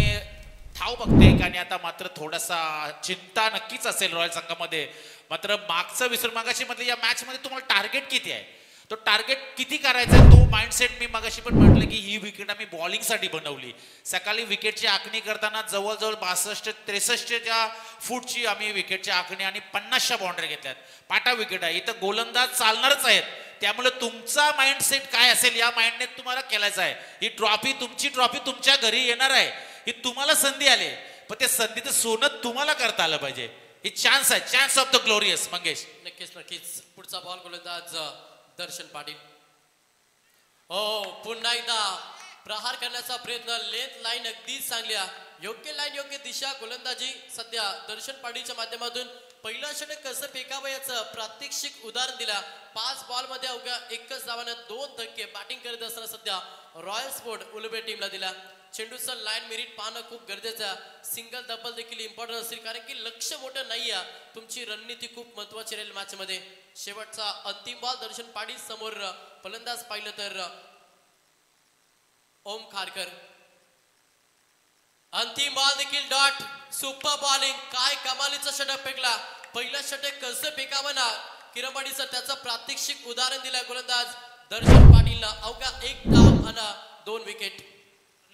थाव बघते आणि आता मात्र थोडासा चिंता नक्कीच असेल रॉयल संघामध्ये. मात्र मागचं विसरून मागाशी म्हटलं या मॅच मध्ये तुम्हाला टार्गेट किती आहे, तो टार्गेट किती करायचा तो माइंडसेट मी मागाशी पण म्हटलं की ही विकेट आम्ही बॉलिंगसाठी बनवली. सकाळी विकेटची आखणी करताना जवळजवळ 62-63 फूटची आम्ही विकेटची आखणी आणि 50 बाउंड्री घेतल्यात. पाटा विकेट आहे, इथं गोलंदाज चालणारच आहेत. त्यामुळे तुमचा माइंडसेट काय असेल या माइंडने तुम्हाला केलायचा आहे. ही ट्रॉफी तुमची, ट्रॉफी तुमच्या घरी येणार आहे. ही तुम्हाला संधी आली, पण त्या संधीचं सोनं तुम्हाला करता आलं पाहिजे. ही चान्स आहे, chance of the glorious Mangesh. नक्कीच नक्कीच. पुढचा बॉल गोलंदाज दर्शन पाटील. हो, पुन्हा एकदा प्रहार करण्याचा प्रयत्न, लेंथ लाईन अगदी चांगल्या, योग्य लाईन योग्य दिशा, गोलंदाजी सध्या दर्शन पाटीलच्या माध्यमातून. पहिलं षटक कसं फेकावं याचं प्रात्यक्षिक उदाहरण दिला. 5 बॉल मध्ये अवघ्या 1च धावानं 2 धक्के बॅटिंग करत असताना सध्या रॉयल स्पोर्ट उलवे टीमला दिला. चेंडूचं लाईन मेरिट पाहणं खूप गरजेचं आहे. सिंगल डबल देखील इम्पॉर्टंट असेल, कारण की लक्ष मोठं नाही आहे. तुमची रणनीती खूप महत्वाची राहील मॅच मध्ये. शेवटचा अंतिम बॉल दर्शन पाटील समोर फलंदाज पाहिलं तर ओम खारकर. अंतिम बॉल देखील डॉट, सुपर बॉलिंग, काय कमालीचा षटक फेकला. पहिलं षटक कसं फेकावं ना किरंबाडीचं त्याचं प्रात्यक्षिक उदाहरण दिलं गोलंदाज दर्शन पाटीलला. अवघा 1 धाव आणि 2 विकेट.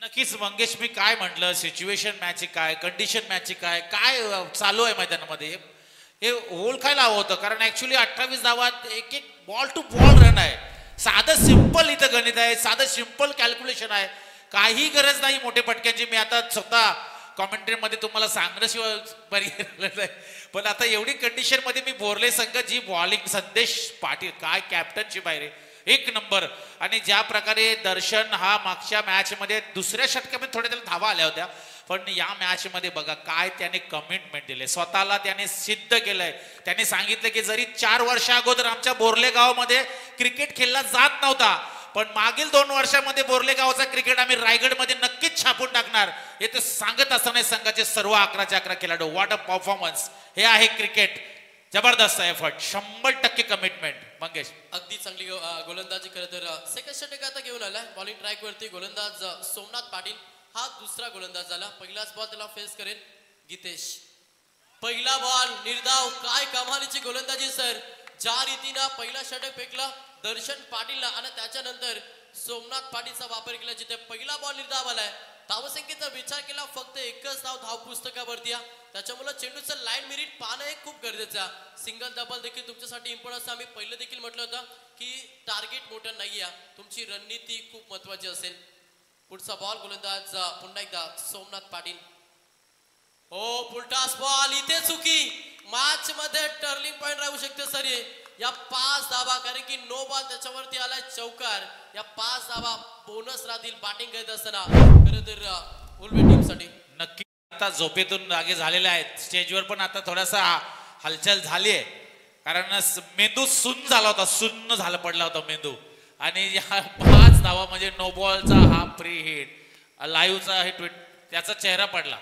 नक्कीच मंगेश, मी काय म्हटलं, सिच्युएशन मॅचची काय, कंडिशन मॅचची काय काय चालू आहे मैदानामध्ये हे ओळखायला हवं होतं. कारण ऍक्च्युली 28 धावात एक बॉल टू बॉल रन आहे. साधं सिंपल इथं गणित आहे, साधं सिंपल कॅल्क्युलेशन आहे. काही गरज नाही मोठे पटक्यांची. मी आता स्वतः कॉमेंट्री मध्ये तुम्हाला सांगण्याशिवाय पर्याय नाही. पण आता एवढी कंडिशन मध्ये मी बोर्ले संघ जी बॉलिंग, संदेश पाटील काय कॅप्टनची बाहेर 1 नंबर. आणि ज्या प्रकारे दर्शन हा मागच्या मॅच मध्ये दुसऱ्या षटकामध्ये थोड्या त्याला धावा आल्या होत्या, पण या मॅच मध्ये बघा काय त्याने कमिटमेंट दिले, स्वतःला त्याने सिद्ध केलंय. त्याने सांगितलं की जरी 4 वर्षा अगोदर आमच्या बोर्ले गावामध्ये क्रिकेट खेळला जात नव्हता, पण मागील 2 वर्षामध्ये बोर्ले गावचा क्रिकेट आम्ही रायगडमध्ये नक्कीच छापून टाकणार हे तर सांगत असताना संघाचे सर्व 11 खेळाडू व्हॉट अ परफॉर्मन्स. हे आहे क्रिकेट. जबरदस्त एफर्ट, 100% कमिटमेंट. मंगेश अगदी चांगली गोलंदाजी खरं तर सेकंड षटक आता घेऊन आलाय बॉलिंग ट्रॅक वरती गोलंदाज सोमनाथ पाटील. हा दुसरा गोलंदाज झाला. पहिलाच बॉल त्याला फेस करेल गितेश. पहिला बॉल निर्धाव. काय कमालीची गोलंदाजी सर. ज्या रीतीनं पहिला षटक फेकला दर्शन पाटीलला आणि त्याच्यानंतर सोमनाथ पाटीलचा वापर केला जिथे पहिला बॉल निर्धाव आलाय. धावसंख्येचा विचार केला फक्त एकच धाव पुस्तकावरती. त्याच्यामुळे चेंडूचं लाईन मिनिट पाहणं हे खूप गरजेचं आहे. सिंगल डबल देखील तुमच्यासाठी इम्पॉर्टन्स. आम्ही पहिलं देखील म्हटलं होतं की टार्गेट मोठं नाही आहे, तुमची रणनीती खूप महत्वाची असेल. पुढचा बॉल गोलंदाज पुन्हा एकदा सोमनाथ पाटील. हो पुलटास बॉल. इथे चुकी. मॅच मध्ये टर्निंग पॉइंट राहू शकते सर या 5 धावा, कारण की नो बॉल त्याच्यावरती आलाय चौकार. या 5 धावा बोनस राहतील बॅटिंग करत असताना खरं तर उलवे टीम साठी. नक्की आता झोपेतून जागे झालेले आहेत. स्टेजवर पण आता थोडासा हालचाल झाली आहे, कारण मेंदू सुन्न झाला होता, सुन्न झाला पडला होता मेंदू. आणि या 5 धावा म्हणजे नो बॉलचा हा प्री हिट, लाईव्हचा हे त्याचा चेहरा पडला.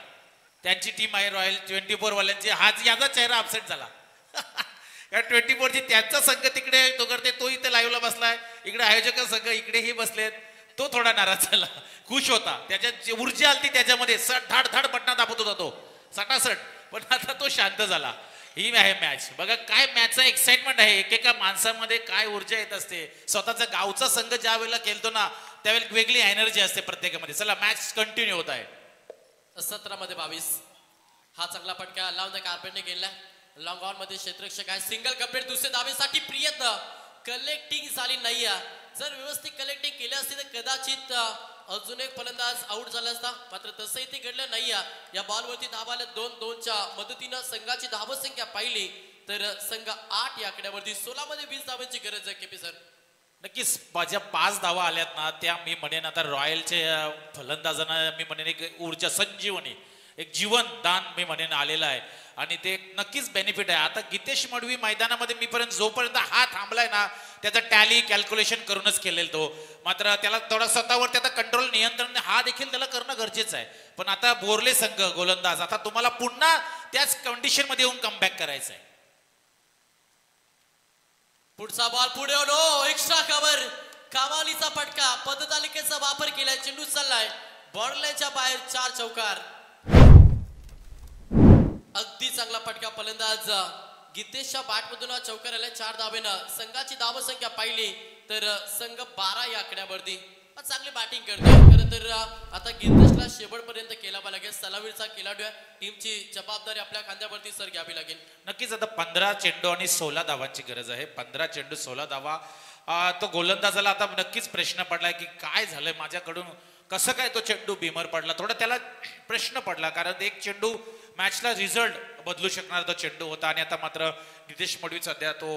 त्यांची टीम आहे रॉयल 24 वाल्यांची. हाच याचा चेहरा अपसेट झाला. या 24 ची त्यांचा संघ तिकडे तो करते, तो इथे लाईव्हला बसलाय. इकडे आयोजक संघ इकडेही बसलेत. तो थोडा नाराज झाला. खुश होता, त्याच्यात ऊर्जा आली त्याच्यामध्ये. सट धाड धाड बटना दाबत होता तो सटासट. पण आता तो शांत झाला. ही आहे मॅच. बघा काय मॅचचा एक्साइटमेंट आहे. एकेका माणसामध्ये काय ऊर्जा येत असते. स्वतःचा गावचा संघ ज्या वेळेला खेळतो ना त्यावेळेला वेगळी एनर्जी असते प्रत्येकामध्ये. चला मॅच कंटिन्यू होत आहे. 17 मध्ये 22. हा चांगला फटका लावून त्या कार्पेटने गेलाय. लॉंग ऑन मध्ये क्षेत्ररक्षक आहे. Single complete. दुसरे धावेसाठी प्रयत्न कलेक्टिंग झाली नाही. जर व्यवस्थित कलेक्टिंग केले असते तर कदाचित अजून एक फलंदाज आउट झाला असता, मात्र तसंही ते घडलं नाही. या बॉलवरती धावाला 2-2च्या मदतीनं संघाची धावसंख्या पाहिली तर संघ 8 या आकड्यावरती. 16 मध्ये 20 धावांची गरज आहे केपी सर. नक्कीच माझ्या 5 धावा आल्यात ना त्या मी म्हणेन आता रॉयलचे फलंदाजांना मी म्हणेन एक ऊर्जा संजीवनी, एक जीवन दान मी म्हणेन आलेलं आहे. आणि ते नक्कीच बेनिफिट आहे. आता गितेश मडवी मैदानामध्ये मी पर्यंत जोपर्यंत हा थांबलाय ना त्याचा टॅली कॅल्क्युलेशन करूनच केलेलं तो. मात्र त्याला थोडा स्वतःवर त्याचा कंट्रोल नियंत्रण हा देखील त्याला करणं गरजेचं आहे. पण आता बोर्ले संघ गोलंदाज आता तुम्हाला पुन्हा त्याच कंडिशन मध्ये येऊन कमबॅक करायचं आहे. पुढचा बॉल पुढे नो एक्स्ट्रा कव्हर. कमालीचा फटका. पदतालिकेचा वापर केलाय. चेंडू चाललाय बॉर्डरलाईनच्या बाहेर. 4 चौकार. अगदी चांगला फटका. फलंदाज गितेशच्या बॅटमधून चौकार आलाय. 4 धावेनं संघाची धावसंख्या पाहिली तर संघ 12 या आकड्यावरती. चांगली बॅटिंग करतोय. खरं तर आता गितेशला शेवटपर्यंत केला लागेल. सलामीचा खेळाडू आहे. टीमची जबाबदारी आपल्या खांद्यावरती सर घ्यावी लागेल. नक्कीच आता 15 चेंडू आणि 16 धावांची गरज आहे. 15 चेंडू 16 धावा. तो गोलंदाजाला आता नक्कीच प्रश्न पडलाय की काय झालंय माझ्याकडून, कसं काय तो चेंडू बिमर पडला. थोडा त्याला प्रश्न पडला, कारण एक चेंडू मॅचला रिझल्ट बदलू शकणार तो चेंडू होता. आणि आता मात्र गितेश मडवी सध्या तो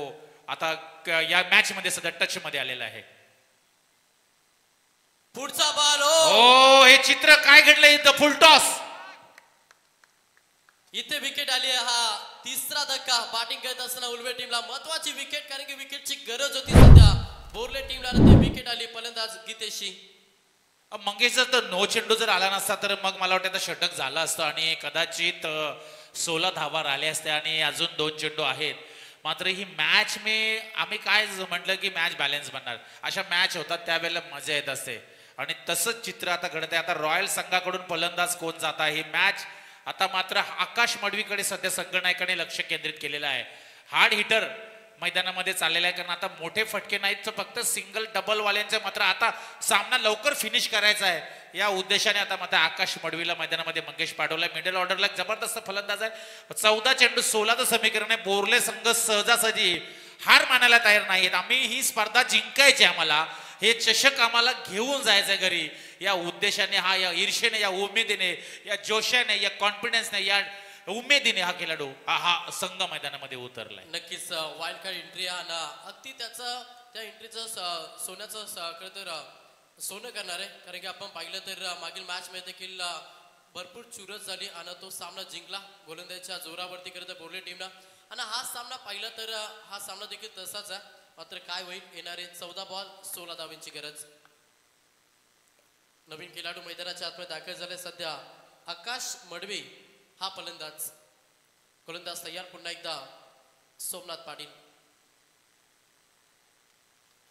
आता या मॅच मध्ये सध्या टच मध्ये आलेला आहे. पुढचा बॉल. हो हे चित्र काय घडलं इथं. फुल टॉस. इथे विकेट आली. हा तिसरा धक्का. बॅटिंग करत असताना उलवे टीमला महत्वाची विकेट, कारण की विकेटची गरज होती सध्या बोर्ले टीमला. ते विकेट आली फलंदाज गितेशची. मंगेश जर तर नो चेंडू जर आला नसता तर मग मला वाटतं षटक झालं असतं आणि कदाचित 16 धावा राहिल्या असत्या आणि अजून 2 चेंडू आहेत. मात्र ही मॅच आम्ही काय म्हटलं की मॅच बॅलन्स बनणार. अशा मॅच होतात त्यावेळेला मजा येत असते आणि तसंच चित्र आता घडत आहे. आता रॉयल संघाकडून फलंदाज कोण जात आहे. ही मॅच आता मात्र आकाश मडवीकडे सध्या संघनायकाने लक्ष केंद्रित केलेलं आहे. हार्ड हिटर मैदानामध्ये चाललेला आहे, कारण आता मोठे फटके नाहीत तर फक्त सिंगल डबल वाल्यांचे. मात्र आता सामना लवकर फिनिश करायचा आहे या उद्देशाने आता मात्र आकाश मडवीला मैदानामध्ये मंगेश पाठवला. मिडल ऑर्डरला जबरदस्त फलंदाज आहे. 14 चेंडू 16चं समीकरण आहे. बोर्ले संघ सहजासहजी हार मानायला तयार नाहीत. आम्ही ही स्पर्धा जिंकायची, आम्हाला हे चषक आम्हाला घेऊन जायचंय घरी या उद्देशाने, हा या ईर्षेने, या उमेदीने, या जोशाने, या कॉन्फिडन्सने, या उमेदीने हा खेळाडू हा संघ मैदानामध्ये उतरलाय. नक्कीच वाईल्ड कार्ड एंट्री आणि अगदी त्या एंट्रीचं सोन्याचं खरं तर सोनं करणार आहे. कारण की आपण पाहिलं तर मागील मॅच मध्ये देखील भरपूर चुरस झाली आणि तो सामना जिंकला गोलंदाजीच्या जोरावरती करत बोर्ले टीमला. आणि हा सामना पाहिला तर हा सामना देखील तसाच आहे. मात्र काय होईल येणारे 14 बॉल 16 धावांची गरज. नवीन खेळाडू मैदानाच्या आतमध्ये दाखल झाले सध्या आकाश मडवी हा फलंदाज. गोलंदाज तयार पुन्हा एकदा सोमनाथ पाटील.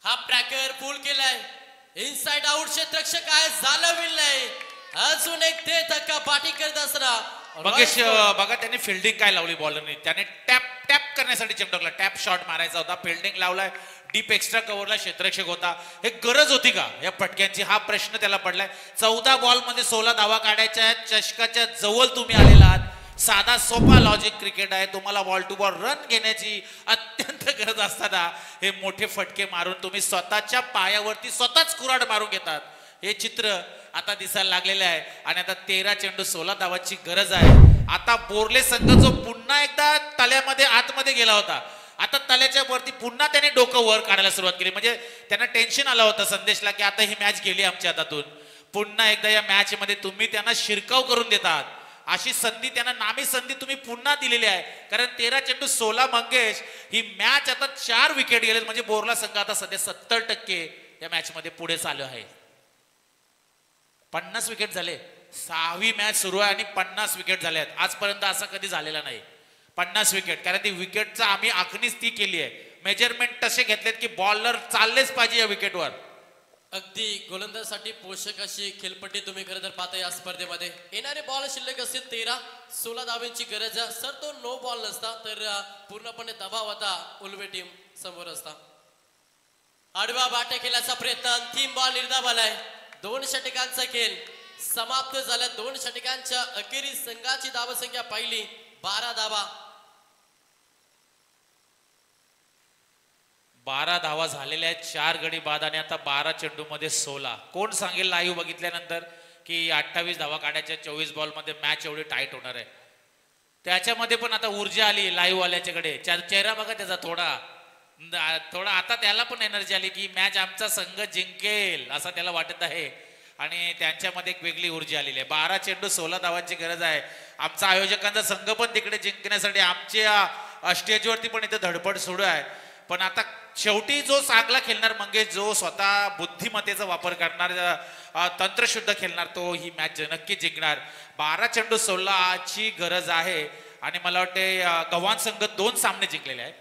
हा ट्रॅकर फुल केलाय इनसाइड आउट क्षेत्ररक्षक आहे झालं विल्लय अजून एक ते धक्का पाठी करत असताना मंगेश बघा त्यांनी फिल्डिंग काय लावली बॉलरने. त्याने टॅप टॅप करण्यासाठी चमटकला. टॅप शॉट मारायचा होता. फिल्डिंग लावलाय. डीप एक्स्ट्रा कव्हरला क्षेत्ररक्षक होता. हे गरज होती का या फटक्यांची हा प्रश्न त्याला पडलाय. 14 बॉल मध्ये 16 धावा काढायच्या आहेत. चषकाच्या जवळ तुम्ही आलेला आहात. साधा सोपा लॉजिक क्रिकेट आहे. तुम्हाला बॉल टू बॉल रन घेण्याची अत्यंत गरज असताना हे मोठे फटके मारून तुम्ही स्वतःच्या पायावरती स्वतःच कुऱ्हाड मारून घेतात. हे चित्र आता दिसायला लागलेलं आहे. आणि आता 13 चेंडू 16 धावांची गरज आहे. आता बोर्ले संघ जो पुन्हा एकदा तल्यामध्ये आतमध्ये गेला होता आता तल्याच्या वरती पुन्हा त्याने डोकं वर काढायला सुरुवात केली. म्हणजे त्यांना टेन्शन आलं होतं संदेशला की आता ही मॅच गेली आमच्या हातातून. पुन्हा एकदा या मॅच मध्ये तुम्ही त्यांना शिरकाव करून देतात. अशी संधी त्यांना नामी संधी तुम्ही पुन्हा दिलेली आहे. कारण 13 चेंडू 16 मंगेश ही मॅच आता 4 विकेट गेले. म्हणजे बोर्ला संघ आता सध्या 70% या मॅच मध्ये पुढे चालू आहे. 50 विकेट झाले. 6वी मॅच सुरू आहे आणि 50 विकेट झाले आहेत. आजपर्यंत असं कधी झालेला नाही 50 विकेट. कारण ती विकेटचा आम्ही आखणीच ती केली आहे. मेजरमेंट तसे घेतलेत की बॉलर चाललेच पाहिजे या विकेटवर. अगदी गोलंदाजसाठी पोषक अशी खेळपट्टी तुम्ही खरं तर पाहता या स्पर्धेमध्ये. येणारे बॉल शिल्लक असतील 13-16 धावांची गरज. सर तो नो बॉल नसता तर पूर्णपणे दबाव होता उलवे टीम समोर असता. आडवा बाटे खेळाचा प्रयत्न. अंतिम बॉल निर्धाव आहे. 2 षटकांचा खेळ समाप्त झाला. 2 षटकांच्या अखेरीस संघाची धावसंख्या पाहिली 12 धावा. 12 धावा झालेल्या आहेत. 4 गडी बाद आणि आता 12 चेंडू मध्ये 16. कोण सांगेल लाईव्ह बघितल्यानंतर की 28 धावा काढायच्या 24 बॉल मध्ये मॅच एवढी टाईट होणार आहे. त्याच्यामध्ये पण आता ऊर्जा आली लाईव्ह वाल्याच्याकडे. चेहरा बघा त्याचा थोडा आता त्याला पण एनर्जी आली की मॅच आमचा संघ जिंकेल असं त्याला वाटत आहे. आणि त्यांच्यामध्ये एक वेगळी ऊर्जा आलेली आहे. 12 चेंडू 16 धावांची गरज आहे. आमचा आयोजकांचा संघ पण तिकडे जिंकण्यासाठी आमच्या स्टेजवरती पण इथे धडपड सुरू आहे. पण आता शेवटी जो चांगला खेळणार मंगेश जो स्वतः बुद्धिमत्तेचा वापर करणार तंत्रशुद्ध खेळणार तो ही मॅच नक्की जिंकणार. 12 चेंडू 16 ची गरज आहे. आणि मला वाटते गव्हाण संघ 2 सामने जिंकलेले आहे.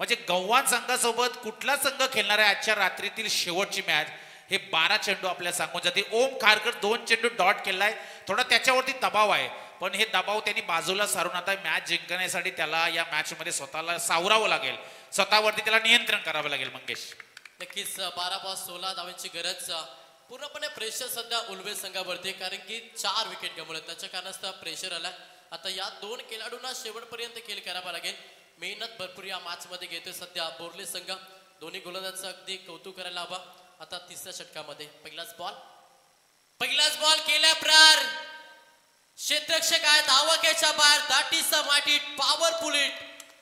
म्हणजे गव्हाण संघासोबत कुठला संघ खेळणार आहे आजच्या रात्रीतील शेवटची मॅच हे 12 चेंडू आपल्याला सांगून जाते. ओम खारकर 2 चेंडू डॉट केलाय. थोडा त्याच्यावरती दबाव आहे पण हे दबाव त्यांनी बाजूला सारून आता मॅच जिंकण्यासाठी त्याला या मॅच मध्ये स्वतःला सावरावं लागेल. स्वतःवरती त्याला नियंत्रण करावं लागेल मंगेश. नक्कीच 12 बॉल 16 धावांची गरज. पूर्णपणे प्रेशर सध्या उलवे संघावरती कारण की 4 विकेट गमावले त्याच्या कारणास्तव प्रेशर आला. आता या 2 खेळाडूंना शेवटपर्यंत खेळ करावा लागेल. मेहनत भरपूर या मॅच मध्ये घेतोय सध्या बोर्ले संघ. दोन्ही गोलंदाजांचं अगदी कौतुक करायला हवं. आता 3ऱ्या षटकामध्ये पहिलाच बॉल केला प्रार. क्षेत्ररक्षक आहे धावाक्याच्या बाहेर. That is the mighty powerful hit.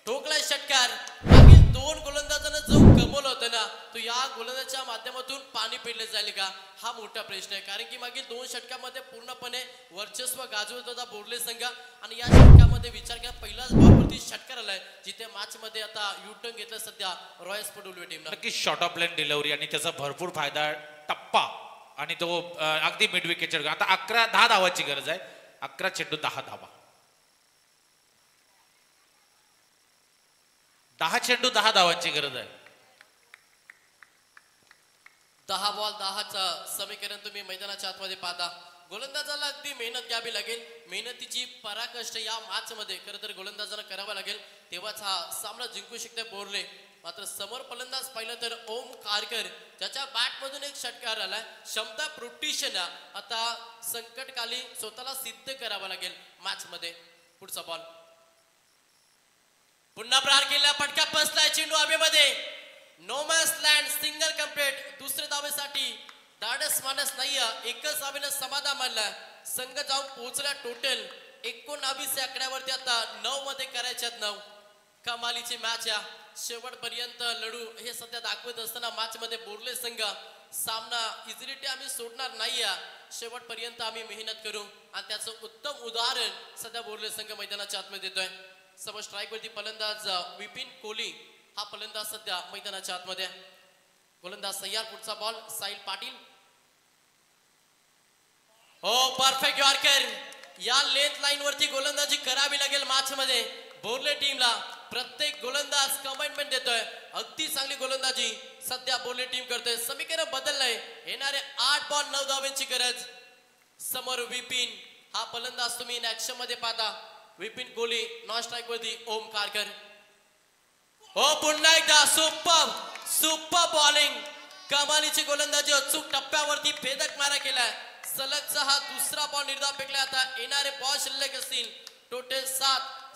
ठोकलाय षटकार. मागील 2 गोलंदाजांना जो गमवलं होतं ना तो या गोलंदाजाच्या माध्यमातून पाणी पिळले जाईल का हा मोठा प्रश्न आहे. कारण की मागील 2 षटकामध्ये पूर्णपणे वर्चस्व गाजवत होता बोर्ले संघ. आणि या षटकामध्ये विचार केला पहिलाच बॉलवरती षटकार आलाय जिथे मॅच मध्ये आता युटर्न घेतलं सध्या रॉयल स्पोर्ट उलवे टीमला. नक्की शॉर्ट ऑफ लाईन डिलिव्हरी आणि त्याचा भरपूर फायदा टप्पा आणि तो अगदी मिड विकेटच्या. आता 10 धावाची गरज आहे. 11 चेंडू 10 धावा. 10 चेंडू 10 धावांची गरज आहे. 10 बॉल 10चं समीकरण तुम्ही मैदानाच्या आतमध्ये पाहता. गोलंदाजाला अगदी मेहनत घ्यावी लागेल. मेहनतीची पराकष्ट या मॅच मध्ये खरं तर गोलंदाजाला करावा लागेल तेव्हाच हा सामना जिंकू शकते बोर्ले. मात्र समोर फलंदाज पाहिलं तर ओम खारकर ज्याच्या बॅट मधून एक षटकार आलाय. क्षमता प्रोटेक्शन आता संकटकाली स्वतःला सिद्ध करावा लागेल मॅच मध्ये. पुढचा बॉल पुन्हा प्रहार केला. फटका बसलाय चेंडू हवेमध्ये. No man's land single complete. दुसऱ्या धावेसाठी धाडस मानस नाहीये. एकच धावेनं समाधान मानला. संघ जाऊन पोहोचला टोटल 19 आकड्यावरती. आता 9 मध्ये करायच्यात 9. कमालीची मॅच या शेवटपर्यंत लढू हे सध्या दाखवत असताना मॅच मध्ये बोर्ले संघ सामना इझिलिटी आम्ही सोडणार नाही. शेवटपर्यंत आम्ही मेहनत करू आणि त्याचं उत्तम उदाहरण सध्या बोर्ले संघ मैदानाच्या आतमध्ये देतोय. समोर स्ट्राईक वरती फलंदाज विपिन कोहली हा फलंदाज सध्या मैदानाच्या आतमध्ये आहे. गोलंदाज तयार. पुढचा बॉल साहिल पाटील. हो परफेक्ट यॉर्कर. या लेंथ लाईन वरती गोलंदाजी करावी लागेल मॅच मध्ये बोर्ले टीमला. प्रत्येक गोलंदाज कमेंटमेंट देतोय. अगदी चांगली गोलंदाजी सध्या बोर्ले टीम करतोय. समीकरण बदललंय. येणारे 8 बॉल 9 धावांची गरज. समोर विपिन हा फलंदाज तुम्ही इन ऍक्शन मध्ये पाहता. विपिन कोहली नॉन स्ट्राईक वरती ओम कारकर. हो पुन्हा एकदा सुपर बॉलिंग. कमालीची गोलंदाजी अचूक टप्प्यावरती भेदक मारा केलाय. सलगचा हा दुसरा बॉल निर्धाव फेकला. आता येणारे बॉल शिल्लक असतील टोटल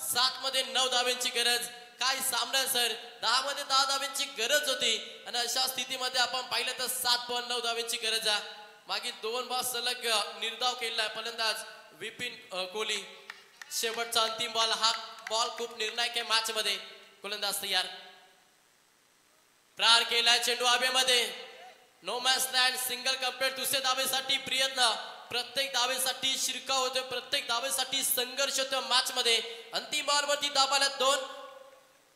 7 मध्ये 9 धावांची गरज. काय सामना सर. 10 मध्ये 10 धावांची गरज होती आणि अशा स्थितीमध्ये आपण पाहिलं तर 7 बॉल 9 धावांची गरज आहे. मागील 2 बॉल सलग निर्धाव केलाय फलंदाज विपिन कोहली. शेवटचा अंतिम बॉल. हा बॉल खूप निर्णायक आहे मॅच मध्ये. गोलंदाज तयार. प्रहार केलाय चेंडू हवेमध्ये. No man's land. Single complete. दुसऱ्या धावेसाठी प्रयत्न. प्रत्येक धावेसाठी शिरकाव होतो. प्रत्येक धावेसाठी संघर्ष होतो मॅच मध्ये. अंतिम बॉल वरती धावाला 2.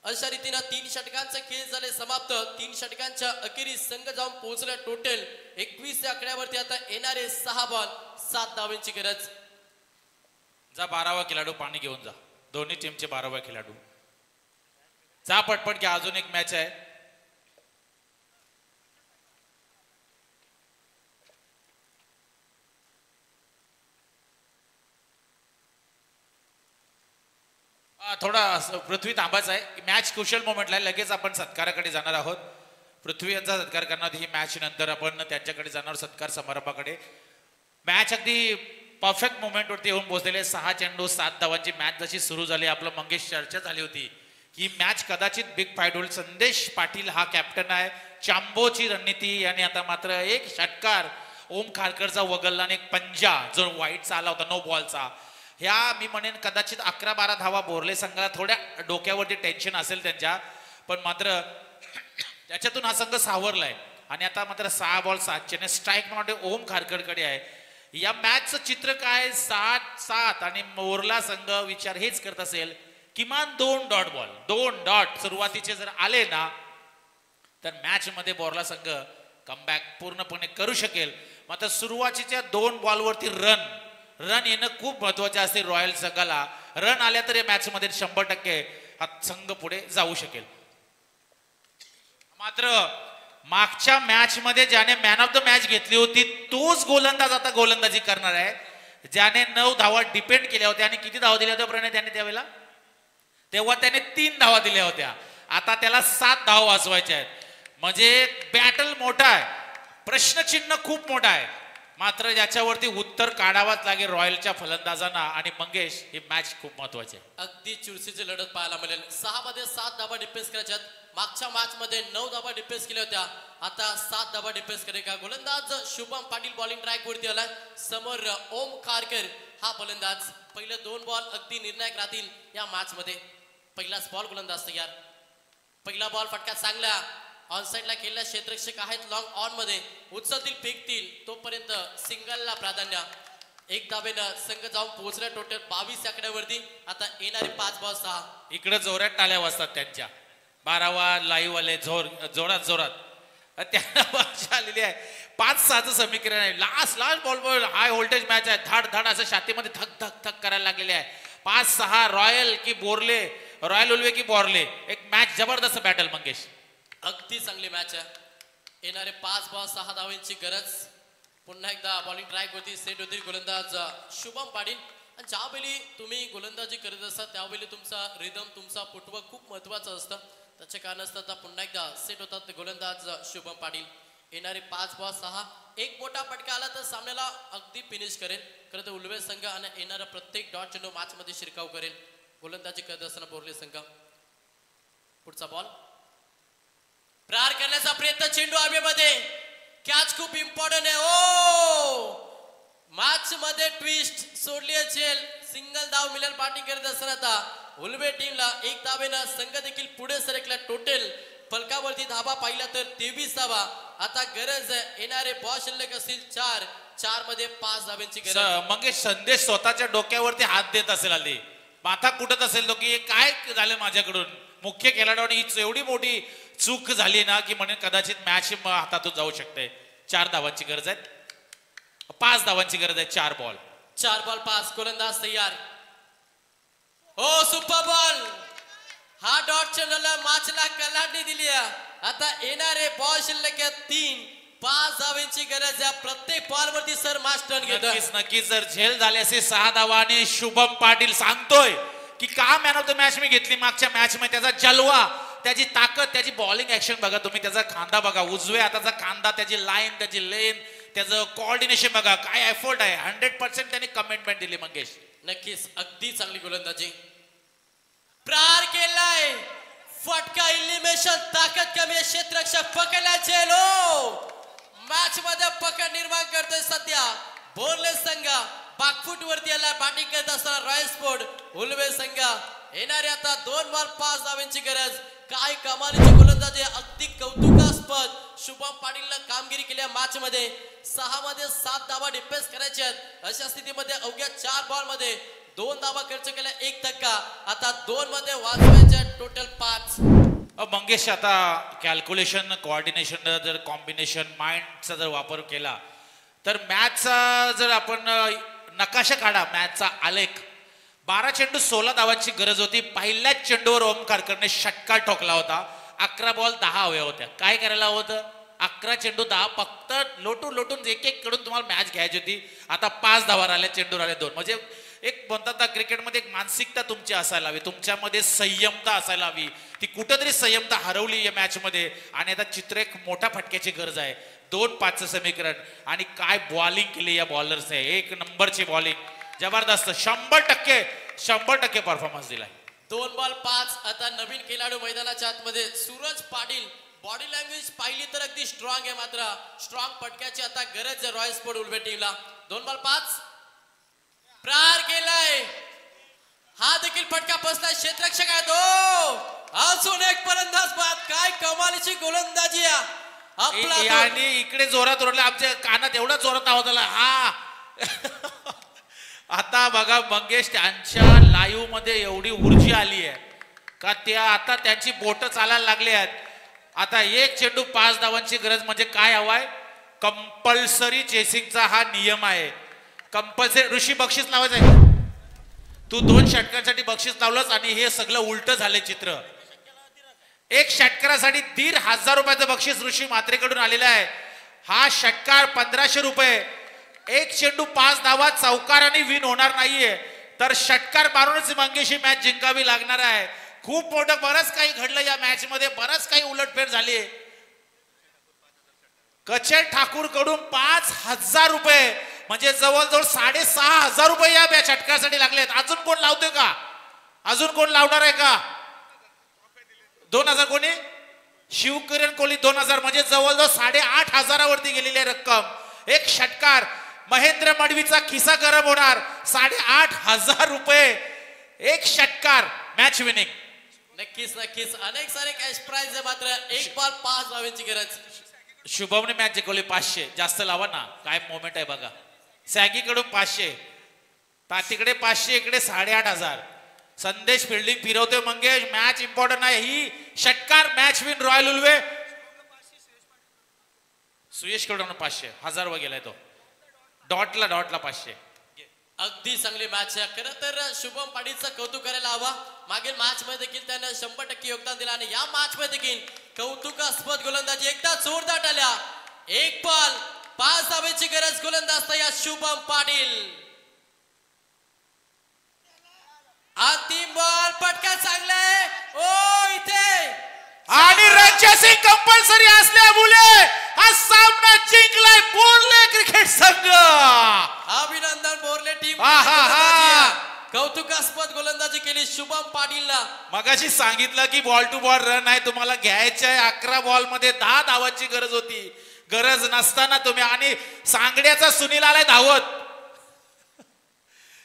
अशा रीतीनं 3 षटकांचे खेळ झाले समाप्त. 3 षटकांच्या अखेरीस संघ जाऊन पोहोचला. टोटल 21 या आकड्यावरती आता येणारे 6 बॉल 7 धावांची गरज. जा 12वा खेळाडू पाणी घेऊन जा. दोन्ही टीमचे 12वा खेळाडू जा पटपट घ्या. अजून एक मॅच आहे. थोडा पृथ्वी थांबायचा आहे. मॅच कुशल मोमेंटला आहे. लगेच आपण सत्काराकडे जाणार आहोत. पृथ्वी यांचा सत्कार करणार. ही मॅच नंतर आपण त्यांच्याकडे जाणार सत्कार समारंभाकडे. मॅच अगदी परफेक्ट मोमेंट वरती येऊन पोहोचलेले. 6 चेंडू 7 धावांची मॅच जशी सुरू झाली आपलं मंगेश चर्चा झाली होती की मॅच कदाचित बिग फाईट होईल. संदेश पाटील हा कॅप्टन आहे. चांबोची रणनीती आणि आता मात्र एक षटकार ओम खारकरचा वगळला आणि एक पंजा जो वाईटचा आला होता नो बॉलचा. ह्या मी म्हणेन कदाचित 11-12 धावा बोरले संघाला थोड्या डोक्यावरती टेन्शन असेल त्यांच्या. पण मात्र त्याच्यातून हा संघ सावरलाय आणि आता मात्र 6 बॉल 7 चेंडू. स्ट्राईक मध्ये ओम खारकरकडे आहे. या मॅचचं चित्र काय 7-7 आणि मोरला संघ विचार हेच करत असेल किमान 2 डॉट बॉल 2 डॉट सुरुवातीचे जर आले ना तर मॅच मध्ये बोरला संघ कमबॅक पूर्णपणे करू शकेल. मात्र सुरुवातीच्या 2 बॉलवरती रन येणं खूप महत्वाचे असते रॉयल संघाला. रन आल्या तर या मॅच मध्ये 100% हा संघ पुढे जाऊ शकेल. मात्र मागच्या मॅच मध्ये ज्याने मॅन ऑफ द मॅच घेतली होती तोच गोलंदाज आता गोलंदाजी करणार आहे. ज्याने 9 धावा डिपेंड केल्या होत्या आणि किती धावा दिल्या होत्या प्रणय त्याने त्यावेळेला. तेव्हा त्याने 3 धावा दिल्या होत्या. आता त्याला 7 धावा वाचवायच्या आहेत. म्हणजे बॅटल मोठा आहे. प्रश्नचिन्ह खूप मोठा आहे. मात्र याच्यावरती उत्तर काढावाच लागेल रॉयलच्या फलंदाजांना. आणि मंगेश ही मॅच खूप महत्वाची आहे. अगदी चुरशीची लढत पाहायला मिळेल. 6 मध्ये 7 धावा डिफेन्स करायच्यात. मागच्या मॅच मध्ये 9 धावा डिफेन्स केल्या होत्या. आता 7 धावा डिफेन्स करे का. गोलंदाज शुभम पाटील बॉलिंग ट्रॅक वरती आलाय. समोर ओम खारकर हा फलंदाज. पहिले 2 बॉल अगदी निर्णायक राहतील या मॅच मध्ये. पहिलाच बॉल गोलंदाज तयार. पहिला बॉल फटका चांगला ऑन साइडला खेळल्या. क्षेत्ररक्षक आहेत लॉंग ऑन मध्ये. उचलतील फेकतील तोपर्यंत सिंगलला प्राधान्य. 1 धावेनं संघ जाऊन पोहोचला. टोटल 22 आकड्यावरती आता येणारे 5 बॉल 6. इकडे जोरात टाळ्या वाजतात त्यांच्या. 12वा लाईव्ह वाले जोरात त्यांना आलेली आहे. 5-6चं समीकरण आहे. Last ball high voltage match आहे. धाड असं छातीमध्ये धक करायला लागलेले आहे. 5-6 रॉयल की बोरले. रॉयल उल्वे की बोरले. एक मॅच जबरदस्त बॅटल मंगेश. अगदी चांगली मॅच आहे. येणारे 5 बॉल 6 धावांची गरज. पुन्हा एकदा बॉलिंग ट्रॅक होती. सेट होती गोलंदाज शुभम पाटील. आणि ज्यावेळी तुम्ही गोलंदाजी करत असता त्यावेळी तुमचा रिदम तुमचा फुटवर्क खूप महत्वाचं असतं. त्याच्या कारणास्तव आता पुन्हा एकदा सेट होतात गोलंदाज शुभम पाटील. येणारे 5 बॉल 6. एक मोठा फटका आला तर सामन्याला अगदी फिनिश करेल. खरं तर उल्वे संघ आणि येणारा प्रत्येक डॉट चेंडू मॅच मध्ये शिरकाव करेल. गोलंदाजी करत असताना बोरले संघ. पुढचा बॉल प्रहार करण्याचा प्रयत्न. चेंडू हवेमध्ये. कॅच खूप इम्पॉर्टंट आहे. ओ मॅच मध्ये ट्विस्ट सोडली असेल. सिंगल धाव मिळेल बॅटिंग करत असताना. आता उल्वे टीमला 1 धावेनं संघ देखील पुढे सरकला. टोटल फलकावरती धावा पाहिला तर 23 धावा. आता गरज येणारे बॉल शिल्लक असतील 4 मध्ये 5 धाव्यांची गरज. मंगेश संदेश स्वतःच्या डोक्यावरती हात देत असेल. आली माथा कुटत असेल तो की काय झालं माझ्याकडून. मुख्य खेळाडूने ही एवढी मोठी चूक झाली ना की म्हणे कदाचित मॅच हातातून जाऊ शकते. 4 धावांची गरज आहे, 5 धावांची गरज आहे. 4 बॉल 5 गोलंदाज तयार. हो सुपर बॉल. हा डॉट चेंडूला मॅचला कलाटणी दिली आहे. आता येणारे बॉल शिल्लक 3-5 धावांची गरज आहे. प्रत्येक बॉल वरती सर मॅच टर्न घेतो. नक्कीच जर झेल झाले असे 6 धावा आणि शुभम पाटील सांगतोय की का मॅन ऑफ द मॅच मी घेतली मागच्या मॅच मध्ये. त्याचा जलवा, त्याची ताकद, त्याची बॉलिंग ऍक्शन बघा तुम्ही, त्याचा खांदा बघा, उजव्या हाताचा खांदा, त्याची लाईन, त्याची लेन, त्याचं कोऑर्डिनेशन बघा, काय एफर्ट आहे. 100% त्यांनी कमिटमेंट दिली मंगेश. नक्कीच अगदी चांगली गोलंदाजी. प्रार केलाय, फटका इलिमिनेशन, ताकद कमी आहे. क्षेत्ररक्षक पकडला चेलो. मॅच मध्ये पकड निर्माण करतोय सध्या बोर्ले संघ. बाकफूट वरती आला बॅटिंग करत असताना रॉयल स्पोर्ट उलवे संघ. येणारे आता 2 बॉल 5 धावांची गरज. काय कमालीची गोलंदाजी, अगदी कौतुकास्पद. शुभम पाटीलनं कामगिरी केल्या मॅच मध्ये. 6 मध्ये 7 धावा डिफेन्स करायच्या अशा स्थितीमध्ये अवघ्या 4 बॉल मध्ये 2 धावा खर्च केल्या, 1 धक्का. आता 2 मध्ये वाजवायच्या टोटल 5. मंगेश आता कॅल्क्युलेशन, कोऑर्डिनेशन, जर कॉम्बिनेशन, माइंडचा जर वापर केला तर मॅचचा जर आपण नकाशा काढा, मॅचचा आलेख. 12 चेंडू 16 धावांची गरज होती. पहिल्याच चेंडूवर ओमकारकरने षटकार ठोकला होता. 11 बॉल 10 हव्या होत्या. काय करायला होतं? 11 चेंडू 10, फक्त लोटून एक कडून तुम्हाला मॅच घ्यायची होती. आता 5 धावा आल्या, चेंडूवर आले 2. म्हणजे एक म्हणतात ना क्रिकेटमध्ये एक मानसिकता तुमची असायला हवी, तुमच्यामध्ये संयमता असायला हवी. ती कुठंतरी संयमता हरवली या मॅच मध्ये. आणि आता चित्र एक मोठ्या फटक्याची गरज आहे. 2-5चं समीकरण. आणि काय बॉलिंग केली या बॉलर्सने, 1 नंबरची बॉलिंग, जबरदस्त. 100% परफॉर्मन्स दिलाय. 2 बॉल 5. आता नवीन खेळाडू मैदानाच्या आतमध्ये सूरज पाटील. बॉडी लँग्वेज पाहिली तर अगदी स्ट्रॉंग आहे, मात्र स्ट्रॉंग फटक्याची आता गरज आहे रॉयल स्पोर्ट उलवे टीमला. 2 बॉल 5. प्रार केलाय, हा देखील फटका बसलाय. क्षेत्ररक्षक आहे तो. अजून एक फलंदाज बाद. काय कमालीची गोलंदाजी आहे. आणि इकडे जोरात ओरडला, आमच्या कानात एवढा जोरात आवाज आला. हा आता बघा मंगेश, त्यांच्या लाईव्ह मध्ये एवढी ऊर्जा आली आहे का त्या आता त्यांची बोट चालायला लागली आहेत. आता 1 चेंडू 5 धावांची गरज म्हणजे काय हवाय? कंपल्सरी चेसिंगचा हा नियम आहे. कंपल्सरी. ऋषी बक्षीस लावायचं आहे. तू 2 षटकांसाठी बक्षीस लावलंस आणि हे सगळं उलट झाले चित्र. 1 षटकारासाठी 1,500 रुपयाचं बक्षीस ऋषी म्हात्रेकडून आलेलं आहे. हा षटकार 1500 रुपये. 1 चेंडू 5 धावा चौकाराने विन होणार नाहीये, तर षटकार मारूनच मंगेशी मॅच जिंकावी लागणार आहे. खूप मोठं बरंच काही घडलं या मॅच मध्ये, बरंच काही उलटफेर झाली. कचेर ठाकूर कडून 5,000 रुपये म्हणजे जवळजवळ 6,500 रुपये या षटकासाठी लागलेत. अजून कोण लावतोय का? अजून कोण लावणार आहे का? 2,000 कोणी? शिवकिरण कोहली 2,000 म्हणजे जवळजवळ 8,500 वरती गेलेली आहे रक्कम. 1 षटकार. महेंद्र मडवीचा खिसा गरम होणार. 8,500 रुपये 1 षटकार, मॅच विनिंग. नक्कीच अनेक सारे कॅश प्राइज आहे, मात्र 1 बॉल 5 धावांची गरज. शुभमने मॅच जिंकवली. 500 जास्त लावा ना, काय मोमेंट आहे बघा. सॅगी कडून 500, तिकडे 500, इकडे 8,500. संदेश फिल्डिंग फिरवतोय मंगेश. मॅच इम्पॉर्टंट आहे ही. षटकार, match win royal Ulwe. Suyash कडून 500, 1000 वर गेलाय तो. डॉटला 500. अगदी चांगली मॅच आहे. खरं तर शुभम पाटीलचं कौतुक करायला हवा. मागील मॅच मध्ये देखील त्यानं 100% योगदान दिलं आणि या मॅच मध्ये देखील कौतुकास्पद गोलंदाजी. एकदा जोरदार आल्या. 1 बॉल 5 धावेची गरज. गोलंदाज तयार शुभम पाटील. अंतिम बॉल. फटका चांगलाय. ओ इथे आणि रणजित कंपल्सरी असल्यामुळे हा सामना जिंकलाय बोर्ले क्रिकेट संघ. अभिनंदन बोर्ले टीम. कौतुकास्पद गोलंदाजी केली शुभम पाटीलला. मगाशी सांगितलं की बॉल टू बॉल रन आहे, तुम्हाला घ्यायचं आहे. 11 बॉल मध्ये 10 धावांची गरज होती. गरज नसताना तुम्ही, आणि सांगड्याचा सुनील आलाय धावत.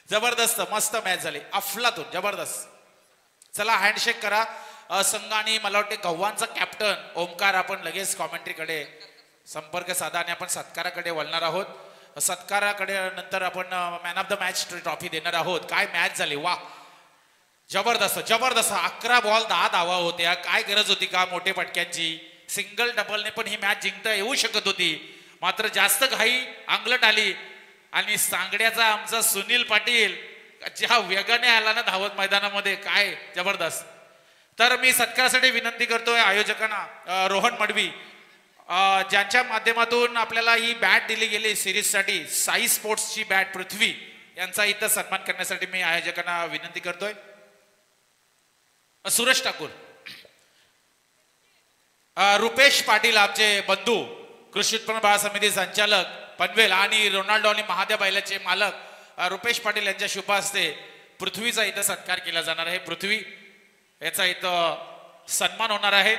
जबरदस्त मस्त मॅच झाली. अफलातून जबरदस्त. चला हँडशेक करा संघ. आणि मला वाटते गव्हांचा कॅप्टन ओमकार, आपण लगेच कॉमेंट्रीकडे संपर्क साधा आणि आपण सत्काराकडे वळणार आहोत. सत्काराकडे नंतर आपण man of the match trophy देणार आहोत. काय मॅच झाली, वा जबरदस्त जबरदस्त 11 बॉल 10 धावा होत्या. काय गरज होती का मोठे फटक्यांची? सिंगल डबलने पण ही मॅच जिंकता येऊ शकत होती, मात्र जास्त घाई अंगलट आली आणि सांगड्याचा आमचा सुनील पाटील ज्या वेगाने आला ना धावत मैदानामध्ये, काय जबरदस्त. तर मी सत्कारासाठी विनंती करतोय आयोजकांना, रोहन मडवी ज्यांच्या माध्यमातून आपल्याला ही बॅट दिली गेली सिरीजसाठी, साई स्पोर्ट्सची बॅट पृथ्वी, यांचा इथं सन्मान करण्यासाठी मी आयोजकांना विनंती करतोय. सुरेश ठाकूर, रुपेश पाटील आमचे बंधू, कृषी उत्पन्न बाजार समिती संचालक पनवेल आणि रोनाल्डो आणि महादेव बैलाचे मालक रुपेश पाटील यांच्या शुभ हस्ते पृथ्वीचा इथं सत्कार केला जाणार आहे. पृथ्वी याचा इथं सन्मान होणार आहे.